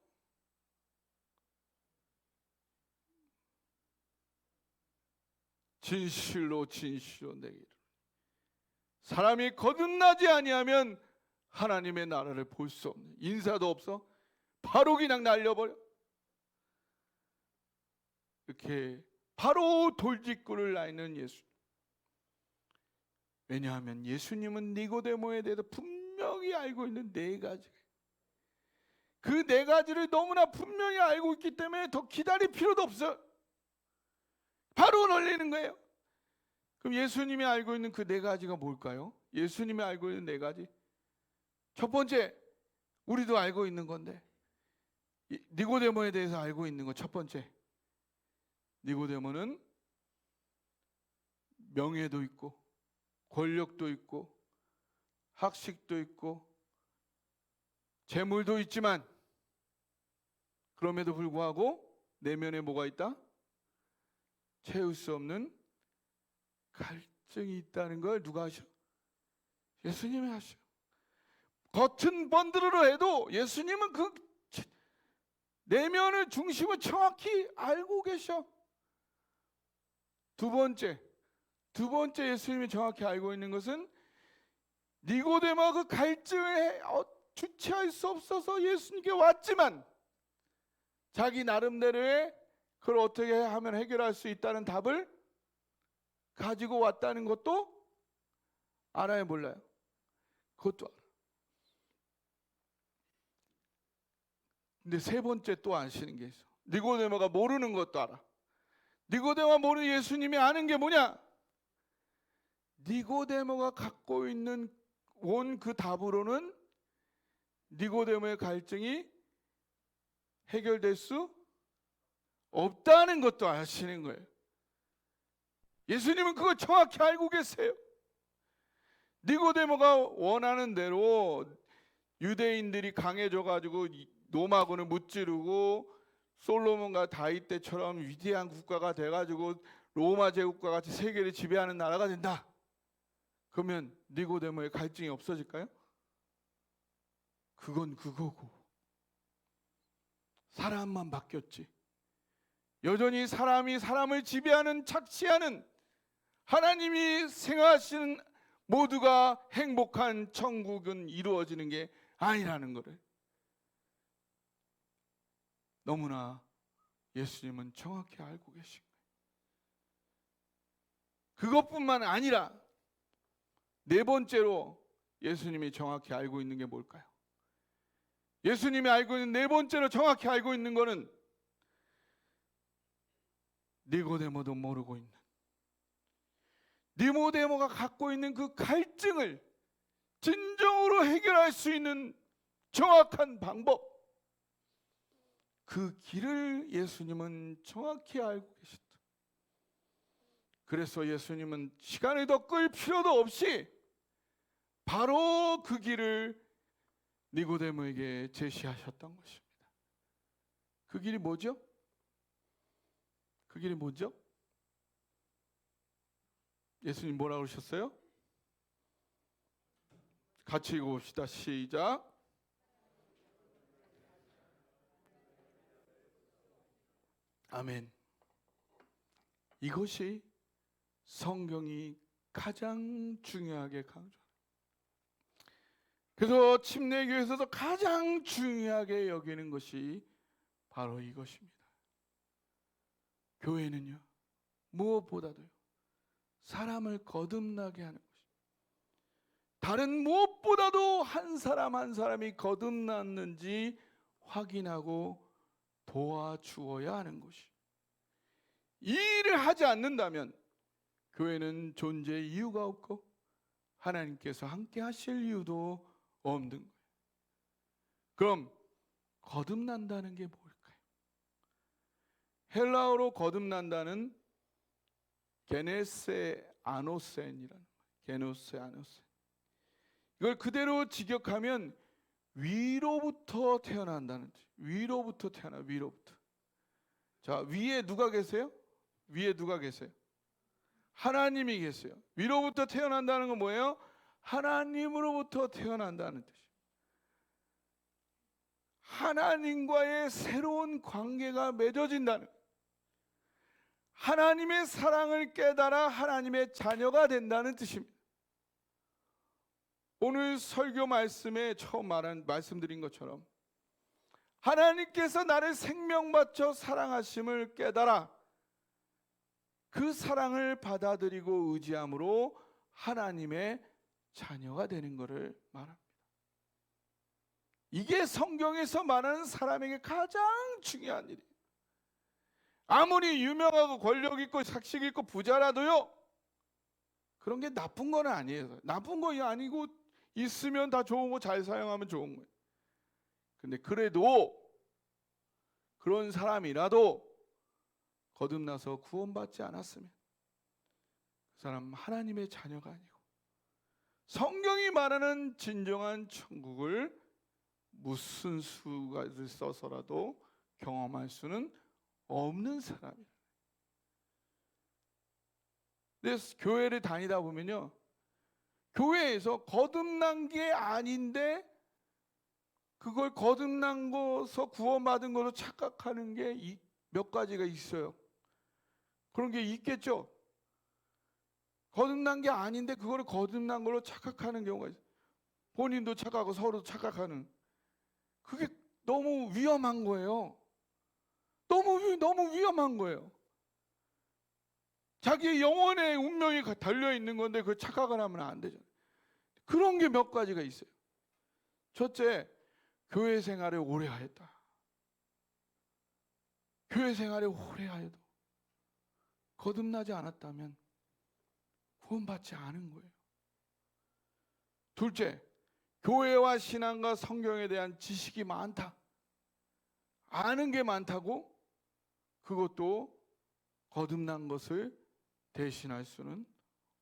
진실로 진실로 내게 이르노니 사람이 거듭나지 아니하면 하나님의 나라를 볼 수 없는, 인사도 없어 바로 그냥 날려버려. 이렇게 바로 돌직구를 날리는 예수. 왜냐하면 예수님은 니고데모에 대해서 분명히 알고 있는 네 가지, 그 네 가지를 너무나 분명히 알고 있기 때문에 더 기다릴 필요도 없어요. 바로 놀리는 거예요. 그럼 예수님이 알고 있는 그 네 가지가 뭘까요? 예수님이 알고 있는 네 가지. 첫 번째, 우리도 알고 있는 건데, 니고데모에 대해서 알고 있는 거 첫 번째. 니고데모는 명예도 있고 권력도 있고 학식도 있고 재물도 있지만 그럼에도 불구하고 내면에 뭐가 있다? 채울 수 없는 갈증이 있다는 걸 누가 하셔? 예수님이 하셔. 겉은 번드르르 해도 예수님은 그 내면의 중심을 정확히 알고 계셔. 두 번째 예수님이 정확히 알고 있는 것은 니고데모가 그 갈증을 주체할 수 없어서 예수님께 왔지만 자기 나름대로의 그걸 어떻게 하면 해결할 수 있다는 답을 가지고 왔다는 것도 알아요, 몰라요? 그것도 알아. 근데 세 번째 또 아시는 게 있어. 니고데모가 모르는 것도 알아. 니고데모가 모르는 예수님이 아는 게 뭐냐? 니고데모가 갖고 있는 온 그 답으로는 니고데모의 갈증이 해결될 수 없다는 것도 아시는 거예요. 예수님은 그걸 정확히 알고 계세요. 니고데모가 원하는 대로 유대인들이 강해져 가지고 로마군을 무찌르고 솔로몬과 다윗 때처럼 위대한 국가가 돼 가지고 로마 제국과 같이 세계를 지배하는 나라가 된다. 그러면 니고데모의 갈증이 없어질까요? 그건 그거고. 사람만 바뀌었지. 여전히 사람이 사람을 지배하는, 착취하는, 하나님이 생각하시는 모두가 행복한 천국은 이루어지는 게 아니라는 것을 너무나 예수님은 정확히 알고 계신 거예요. 그것뿐만 아니라 네 번째로 예수님이 정확히 알고 있는 게 뭘까요? 예수님이 알고 있는 네 번째로 정확히 알고 있는 것은 니고데모도 모르고 있는, 니고데모가 갖고 있는 그 갈증을 진정으로 해결할 수 있는 정확한 방법, 그 길을 예수님은 정확히 알고 계셨다. 그래서 예수님은 시간을 더 끌 필요도 없이 바로 그 길을 니고데모에게 제시하셨던 것입니다. 그 길이 뭐죠? 그 길이 뭐죠? 예수님 뭐라고 그러셨어요? 같이 읽어봅시다. 시작. 아멘. 이것이 성경이 가장 중요하게 강조합니다. 그래서 침례교회에서도 가장 중요하게 여기는 것이 바로 이것입니다. 교회는요, 무엇보다도요, 사람을 거듭나게 하는 것입니다. 다른 무엇보다도 한 사람 한 사람이 거듭났는지 확인하고 도와주어야 하는 것이. 이 일을 하지 않는다면 교회는 존재의 이유가 없고 하나님께서 함께 하실 이유도 없는 거예요. 그럼 거듭난다는 게 뭘까요? 헬라어로 거듭난다는 게네세 아노센이라는 거예요. 게노세 아노센. 이걸 그대로 직역하면 위로부터 태어난다는 뜻. 위로부터 태어나, 위로부터. 자, 위에 누가 계세요? 위에 누가 계세요? 하나님이 계세요. 위로부터 태어난다는 건 뭐예요? 하나님으로부터 태어난다는 뜻이에요. 하나님과의 새로운 관계가 맺어진다는 거예요. 하나님의 사랑을 깨달아 하나님의 자녀가 된다는 뜻입니다. 오늘 설교 말씀에 처음 말씀드린 것처럼 하나님께서 나를 생명 바쳐 사랑하심을 깨달아 그 사랑을 받아들이고 의지함으로 하나님의 자녀가 되는 것을 말합니다. 이게 성경에서 말하는 사람에게 가장 중요한 일이에요. 아무리 유명하고 권력 있고 학식 있고 부자라도요, 그런 게 나쁜 건 아니에요. 나쁜 거 아니고 있으면 다 좋은 거 잘 사용하면 좋은 거예요. 근데 그래도 그런 사람이라도 거듭나서 구원받지 않았으면 그 사람 하나님의 자녀가 아니고 성경이 말하는 진정한 천국을 무슨 수를 써서라도 경험할 수는 없는 사람이에요. 근데 교회를 다니다 보면요, 교회에서 거듭난 게 아닌데 그걸 거듭난 거서 구원받은 걸로 착각하는 게 몇 가지가 있어요. 그런 게 있겠죠. 거듭난 게 아닌데 그걸 거듭난 걸로 착각하는 경우가 있어요. 본인도 착각하고 서로도 착각하는. 그게 너무 위험한 거예요. 너무 위험한 거예요. 자기의 영혼의 운명이 달려 있는 건데 그 착각을 하면 안 되잖아요. 그런 게 몇 가지가 있어요. 첫째, 교회 생활을 오래 하였다. 교회 생활을 오래 하여도 거듭나지 않았다면 구원받지 않은 거예요. 둘째, 교회와 신앙과 성경에 대한 지식이 많다. 아는 게 많다고 그것도 거듭난 것을 대신할 수는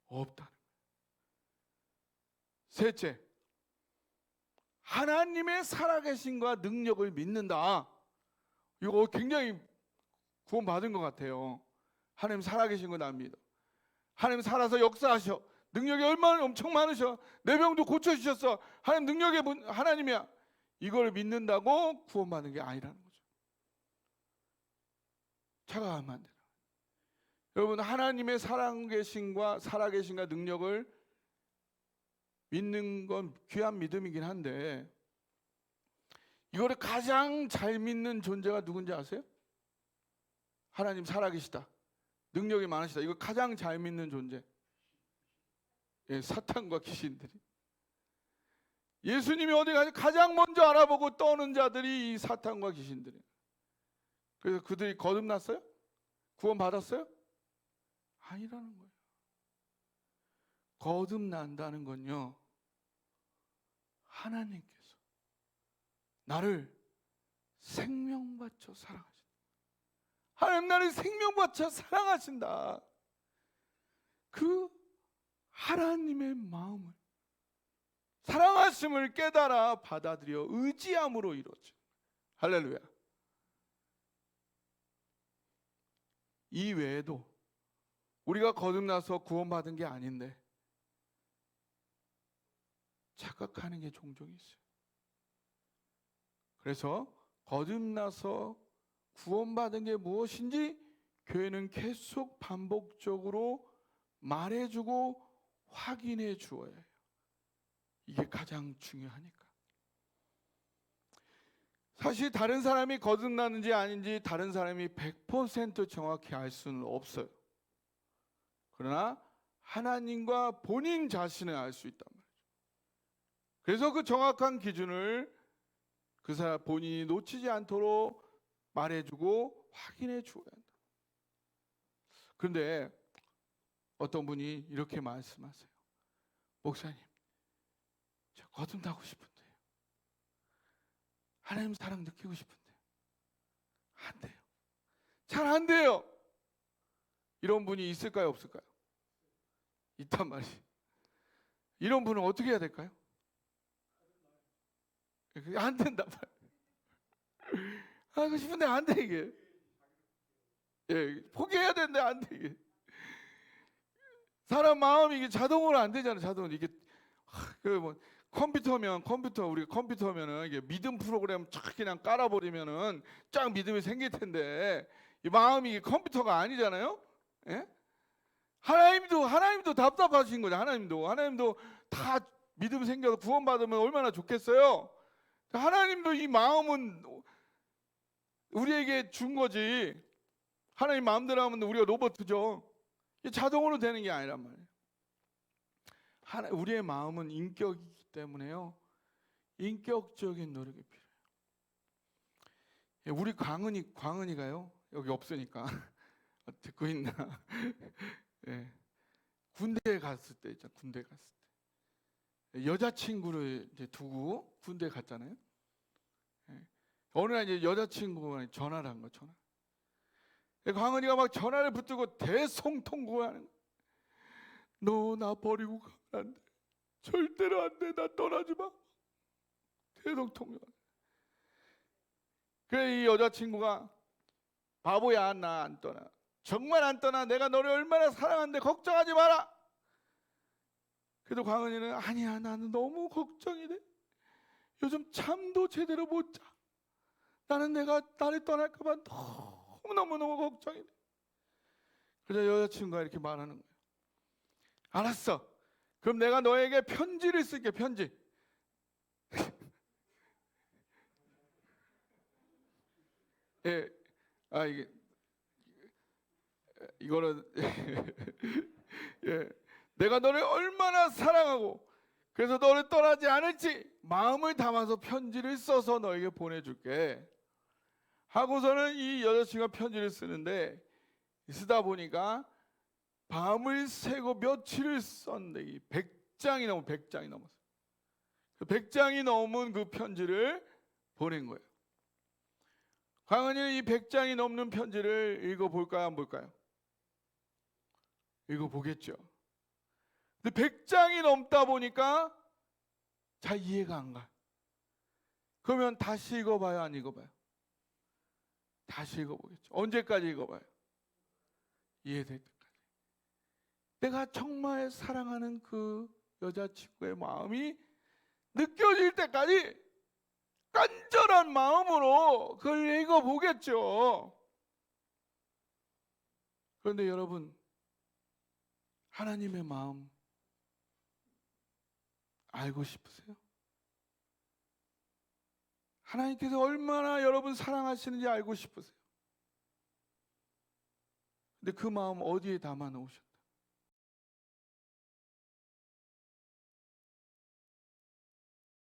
없다는 거예요. 셋째, 하나님의 살아계심과 능력을 믿는다. 이거 굉장히 구원받은 것 같아요. 하나님 살아계신 거 나 믿어. 하나님 살아서 역사하셔. 능력이 얼마나 엄청 많으셔. 내 병도 고쳐주셨어. 하나님 능력의 하나님이야. 이걸 믿는다고 구원받는 게 아니라는 거죠. 착각하면 안 돼요. 여러분, 하나님의 살아계신과 능력을 믿는 건 귀한 믿음이긴 한데 이거를 가장 잘 믿는 존재가 누군지 아세요? 하나님 살아계시다, 능력이 많으시다, 이거 가장 잘 믿는 존재, 사탄과 귀신들이. 예수님이 어디 가서 가장 먼저 알아보고 떠는 자들이 이 사탄과 귀신들이에요. 그래서 그들이 거듭났어요? 구원받았어요? 아니라는 거예요. 거듭난다는 건요, 하나님께서 나를 생명 바쳐 사랑하신다. 하나님 나를 생명 바쳐 사랑하신다. 그 하나님의 마음을, 사랑하심을 깨달아 받아들여 의지함으로 이루어져. 할렐루야. 이 외에도 우리가 거듭나서 구원받은 게 아닌데 착각하는 게 종종 있어요. 그래서 거듭나서 구원받은 게 무엇인지 교회는 계속 반복적으로 말해주고 확인해 주어야 해요. 이게 가장 중요하니까. 사실 다른 사람이 거듭나는지 아닌지 다른 사람이 100% 정확히 알 수는 없어요. 그러나 하나님과 본인 자신을 알 수 있단 말이에요. 그래서 그 정확한 기준을 그 사람 본인이 놓치지 않도록 말해주고 확인해 주어야 한다. 그런데 어떤 분이 이렇게 말씀하세요. 목사님, 저 거듭나고 싶은데요. 하나님 사랑 느끼고 싶은데 안 돼요. 잘 안 돼요. 이런 분이 있을까요, 없을까요? 있단 말이에요. 이런 분은 어떻게 해야 될까요? 안 된단 말이에요. 하고 싶은데 안 돼, 이게. 포기해야 되는데 안 돼, 이게. 사람 마음이 이게 자동으로 안 되잖아요. 자동으로 이게 그뭐 컴퓨터 우리가 컴퓨터면은 이게 믿음 프로그램 쫙 그냥 깔아버리면은 쫙 믿음이 생길 텐데 이 마음이 이게 컴퓨터가 아니잖아요. 예? 하나님도 답답하신 거죠. 하나님도 다 믿음 생겨서 구원받으면 얼마나 좋겠어요. 하나님도 이 마음은 우리에게 준 거지. 하나님 마음대로 하면 우리가 로봇이죠. 이게 자동으로 되는 게 아니란 말이에요. 우리의 마음은 인격이기 때문에요. 인격적인 노력이 필요해요. 우리 광은이가요. 여기 없으니까 듣고 있나? 예. 군대에 갔을 때 있잖아. 군대 갔을 때 여자친구를 이제 두고 군대 갔잖아요. 예. 어느 날 이제 여자친구가 전화를 한 거. 전화. 광은이가 막 전화를 붙들고 대성통곡하는 거야. 너 나 버리고 가면 안 돼. 절대로 안 돼. 나 떠나지 마. 대성통곡. 그래 이 여자친구가 바보야 나 안 떠나. 정말 안 떠나. 내가 너를 얼마나 사랑하는데 걱정하지 마라. 그래도 광은이는 아니야 나는 너무 걱정이 돼. 요즘 잠도 제대로 못 자. 나는 내가 나를 떠날까 봐 너무너무 걱정이 돼. 그래서 여자친구가 이렇게 말하는 거예요. 알았어. 그럼 내가 너에게 편지를 쓸게. 편지. 예. 이거는 예. 내가 너를 얼마나 사랑하고 그래서 너를 떠나지 않을지 마음을 담아서 편지를 써서 너에게 보내줄게 하고서는 이 여자친구가 편지를 쓰는데 쓰다 보니까 밤을 새고 며칠을 썼는데 이 100장이 넘었어요. 100장이 넘은 그 편지를 보낸 거예요. 광은이는 이 100장이 넘는 편지를 읽어볼까요? 안 볼까요? 읽어보겠죠. 근데 100장이 넘다 보니까 잘 이해가 안 가. 그러면 다시 읽어봐요? 안 읽어봐요? 다시 읽어보겠죠. 언제까지 읽어봐요? 이해될 때까지. 내가 정말 사랑하는 그 여자친구의 마음이 느껴질 때까지 간절한 마음으로 그걸 읽어보겠죠. 그런데 여러분, 하나님의 마음 알고 싶으세요? 하나님께서 얼마나 여러분 사랑하시는지 알고 싶으세요? 근데 그 마음 어디에 담아 놓으셨나요?